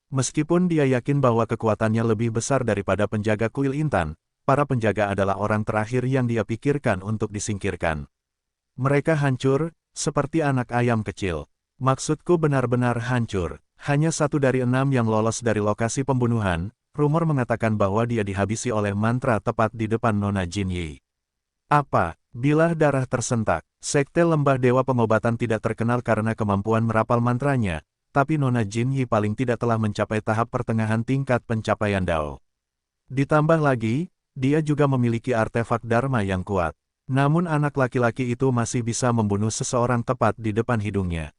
Meskipun dia yakin bahwa kekuatannya lebih besar daripada penjaga Kuil Intan, para penjaga adalah orang terakhir yang dia pikirkan untuk disingkirkan. Mereka hancur, seperti anak ayam kecil. Maksudku benar-benar hancur. Hanya 1 dari 6 yang lolos dari lokasi pembunuhan, rumor mengatakan bahwa dia dihabisi oleh mantra tepat di depan Nona Jinyi. Apa? Bilah darah tersentak. Sekte Lembah Dewa Pengobatan tidak terkenal karena kemampuan merapal mantranya, tapi Nona Jinyi paling tidak telah mencapai tahap pertengahan tingkat pencapaian Dao. Ditambah lagi, dia juga memiliki artefak Dharma yang kuat. Namun anak laki-laki itu masih bisa membunuh seseorang tepat di depan hidungnya.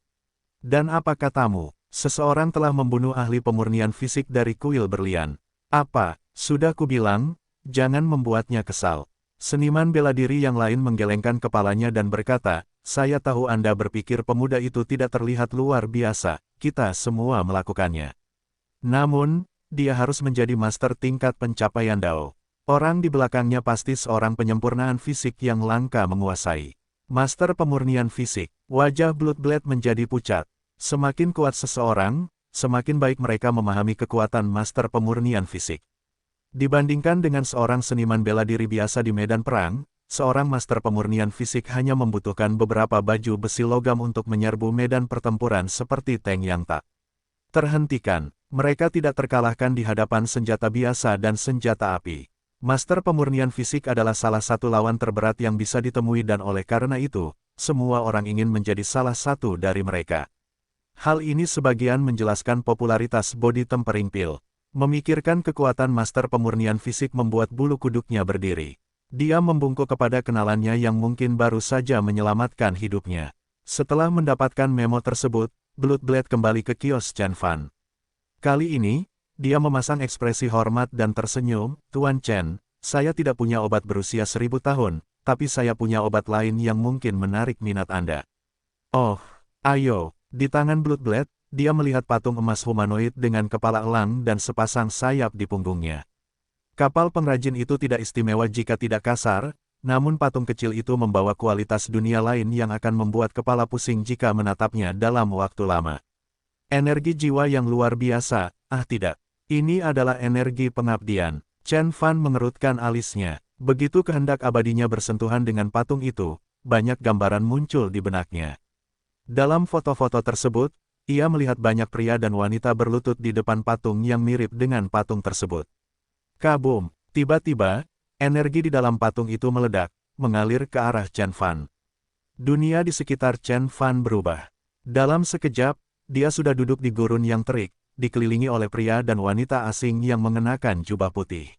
Dan apa katamu? Seseorang telah membunuh ahli pemurnian fisik dari kuil berlian. Apa? Sudah kubilang, jangan membuatnya kesal. Seniman bela diri yang lain menggelengkan kepalanya dan berkata, saya tahu Anda berpikir pemuda itu tidak terlihat luar biasa, kita semua melakukannya. Namun, dia harus menjadi master tingkat pencapaian Dao. Orang di belakangnya pasti seorang penyempurnaan fisik yang langka menguasai. Master pemurnian fisik. Wajah Bloodblade menjadi pucat. Semakin kuat seseorang, semakin baik mereka memahami kekuatan master pemurnian fisik. Dibandingkan dengan seorang seniman bela diri biasa di medan perang, seorang master pemurnian fisik hanya membutuhkan beberapa baju besi logam untuk menyerbu medan pertempuran seperti tank yang tak terhentikan. Mereka tidak terkalahkan di hadapan senjata biasa dan senjata api. Master pemurnian fisik adalah salah satu lawan terberat yang bisa ditemui dan oleh karena itu, semua orang ingin menjadi salah satu dari mereka. Hal ini sebagian menjelaskan popularitas body tempering pill. Memikirkan kekuatan master pemurnian fisik membuat bulu kuduknya berdiri. Dia membungkuk kepada kenalannya yang mungkin baru saja menyelamatkan hidupnya. Setelah mendapatkan memo tersebut, Bloodblade kembali ke kios Chen Fan. Kali ini, dia memasang ekspresi hormat dan tersenyum, Tuan Chen, saya tidak punya obat berusia 1000 tahun, tapi saya punya obat lain yang mungkin menarik minat Anda. Oh, ayo. Di tangan Bloodblade, dia melihat patung emas humanoid dengan kepala elang dan sepasang sayap di punggungnya. Kapal pengrajin itu tidak istimewa jika tidak kasar, namun patung kecil itu membawa kualitas dunia lain yang akan membuat kepala pusing jika menatapnya dalam waktu lama. Energi jiwa yang luar biasa, tidak. Ini adalah energi pengabdian. Chen Fan mengerutkan alisnya. Begitu kehendak abadinya bersentuhan dengan patung itu, banyak gambaran muncul di benaknya. Dalam foto-foto tersebut, ia melihat banyak pria dan wanita berlutut di depan patung yang mirip dengan patung tersebut. Kabum! Tiba-tiba, energi di dalam patung itu meledak, mengalir ke arah Chen Fan. Dunia di sekitar Chen Fan berubah. Dalam sekejap, dia sudah duduk di gurun yang terik, dikelilingi oleh pria dan wanita asing yang mengenakan jubah putih.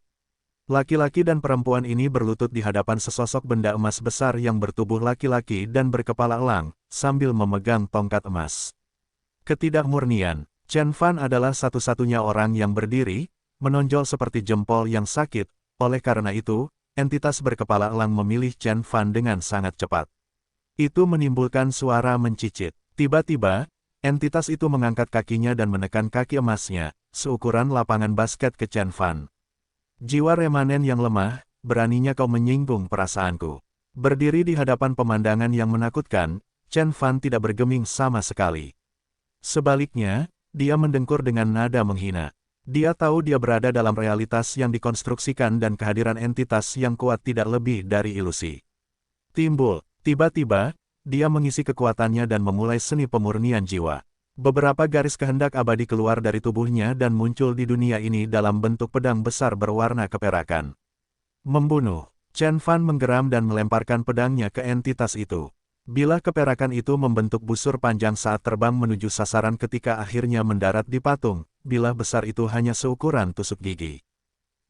Laki-laki dan perempuan ini berlutut di hadapan sesosok benda emas besar yang bertubuh laki-laki dan berkepala elang, sambil memegang tongkat emas. Ketidakmurnian. Chen Fan adalah satu-satunya orang yang berdiri, menonjol seperti jempol yang sakit, oleh karena itu, entitas berkepala elang memilih Chen Fan dengan sangat cepat. Itu menimbulkan suara mencicit. Tiba-tiba, entitas itu mengangkat kakinya dan menekan kaki emasnya, seukuran lapangan basket ke Chen Fan. Jiwa remanen yang lemah, beraninya kau menyinggung perasaanku. Berdiri di hadapan pemandangan yang menakutkan, Chen Fan tidak bergeming sama sekali. Sebaliknya, dia mendengkur dengan nada menghina. Dia tahu dia berada dalam realitas yang dikonstruksikan dan kehadiran entitas yang kuat tidak lebih dari ilusi. Tiba-tiba, dia mengisi kekuatannya dan memulai seni pemurnian jiwa. Beberapa garis kehendak abadi keluar dari tubuhnya dan muncul di dunia ini dalam bentuk pedang besar berwarna keperakan. Membunuh. Chen Fan menggeram dan melemparkan pedangnya ke entitas itu. Bilah keperakan itu membentuk busur panjang saat terbang menuju sasaran ketika akhirnya mendarat di patung. Bilah besar itu hanya seukuran tusuk gigi.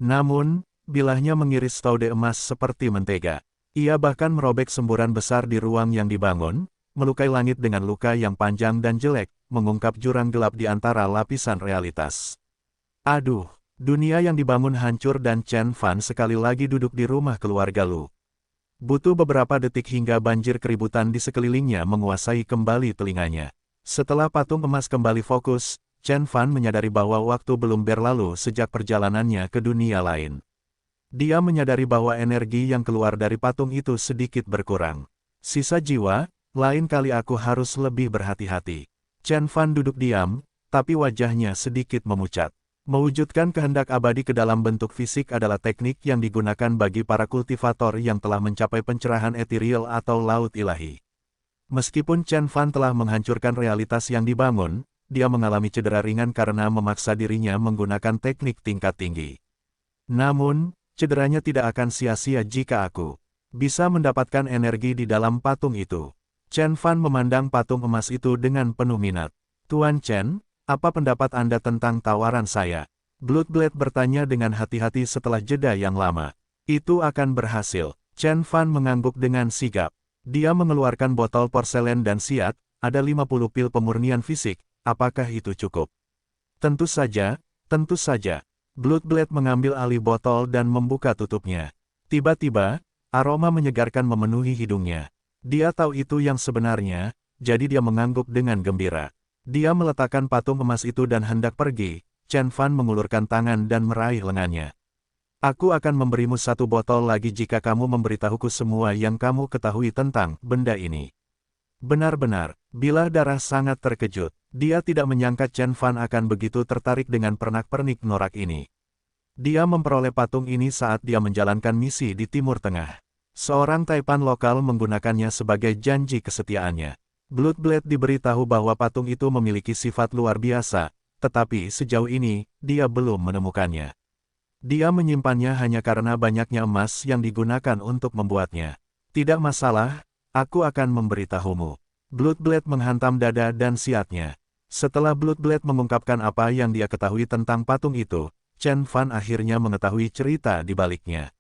Namun, bilahnya mengiris taude emas seperti mentega. Ia bahkan merobek semburan besar di ruang yang dibangun, melukai langit dengan luka yang panjang dan jelek, mengungkap jurang gelap di antara lapisan realitas. Aduh, dunia yang dibangun hancur dan Chen Fan sekali lagi duduk di rumah keluarga Lu. Butuh beberapa detik hingga banjir keributan di sekelilingnya menguasai kembali telinganya. Setelah patung emas kembali fokus, Chen Fan menyadari bahwa waktu belum berlalu sejak perjalanannya ke dunia lain. Dia menyadari bahwa energi yang keluar dari patung itu sedikit berkurang. Sisa jiwa, lain kali aku harus lebih berhati-hati. Chen Fan duduk diam, tapi wajahnya sedikit memucat. Mewujudkan kehendak abadi ke dalam bentuk fisik adalah teknik yang digunakan bagi para kultivator yang telah mencapai pencerahan ethereal atau laut ilahi. Meskipun Chen Fan telah menghancurkan realitas yang dibangun, dia mengalami cedera ringan karena memaksa dirinya menggunakan teknik tingkat tinggi. Namun, cederanya tidak akan sia-sia jika aku bisa mendapatkan energi di dalam patung itu. Chen Fan memandang patung emas itu dengan penuh minat. Tuan Chen, apa pendapat Anda tentang tawaran saya? Bloodblade bertanya dengan hati-hati setelah jeda yang lama. Itu akan berhasil. Chen Fan mengangguk dengan sigap. Dia mengeluarkan botol porselen dan siat, ada 50 pil pemurnian fisik, apakah itu cukup? Tentu saja, tentu saja. Bloodblade mengambil alih botol dan membuka tutupnya. Tiba-tiba, aroma menyegarkan memenuhi hidungnya. Dia tahu itu yang sebenarnya, jadi dia mengangguk dengan gembira. Dia meletakkan patung emas itu dan hendak pergi. Chen Fan mengulurkan tangan dan meraih lengannya. Aku akan memberimu 1 botol lagi jika kamu memberitahuku semua yang kamu ketahui tentang benda ini. Benar-benar, Bilah Darah sangat terkejut. Dia tidak menyangka Chen Fan akan begitu tertarik dengan pernak-pernik norak ini. Dia memperoleh patung ini saat dia menjalankan misi di Timur Tengah. Seorang taipan lokal menggunakannya sebagai janji kesetiaannya. Bloodblade diberitahu bahwa patung itu memiliki sifat luar biasa, tetapi sejauh ini, dia belum menemukannya. Dia menyimpannya hanya karena banyaknya emas yang digunakan untuk membuatnya. Tidak masalah, aku akan memberitahumu. Bloodblade menghantam dada dan siatnya. Setelah Bloodblade mengungkapkan apa yang dia ketahui tentang patung itu, Chen Fan akhirnya mengetahui cerita di baliknya.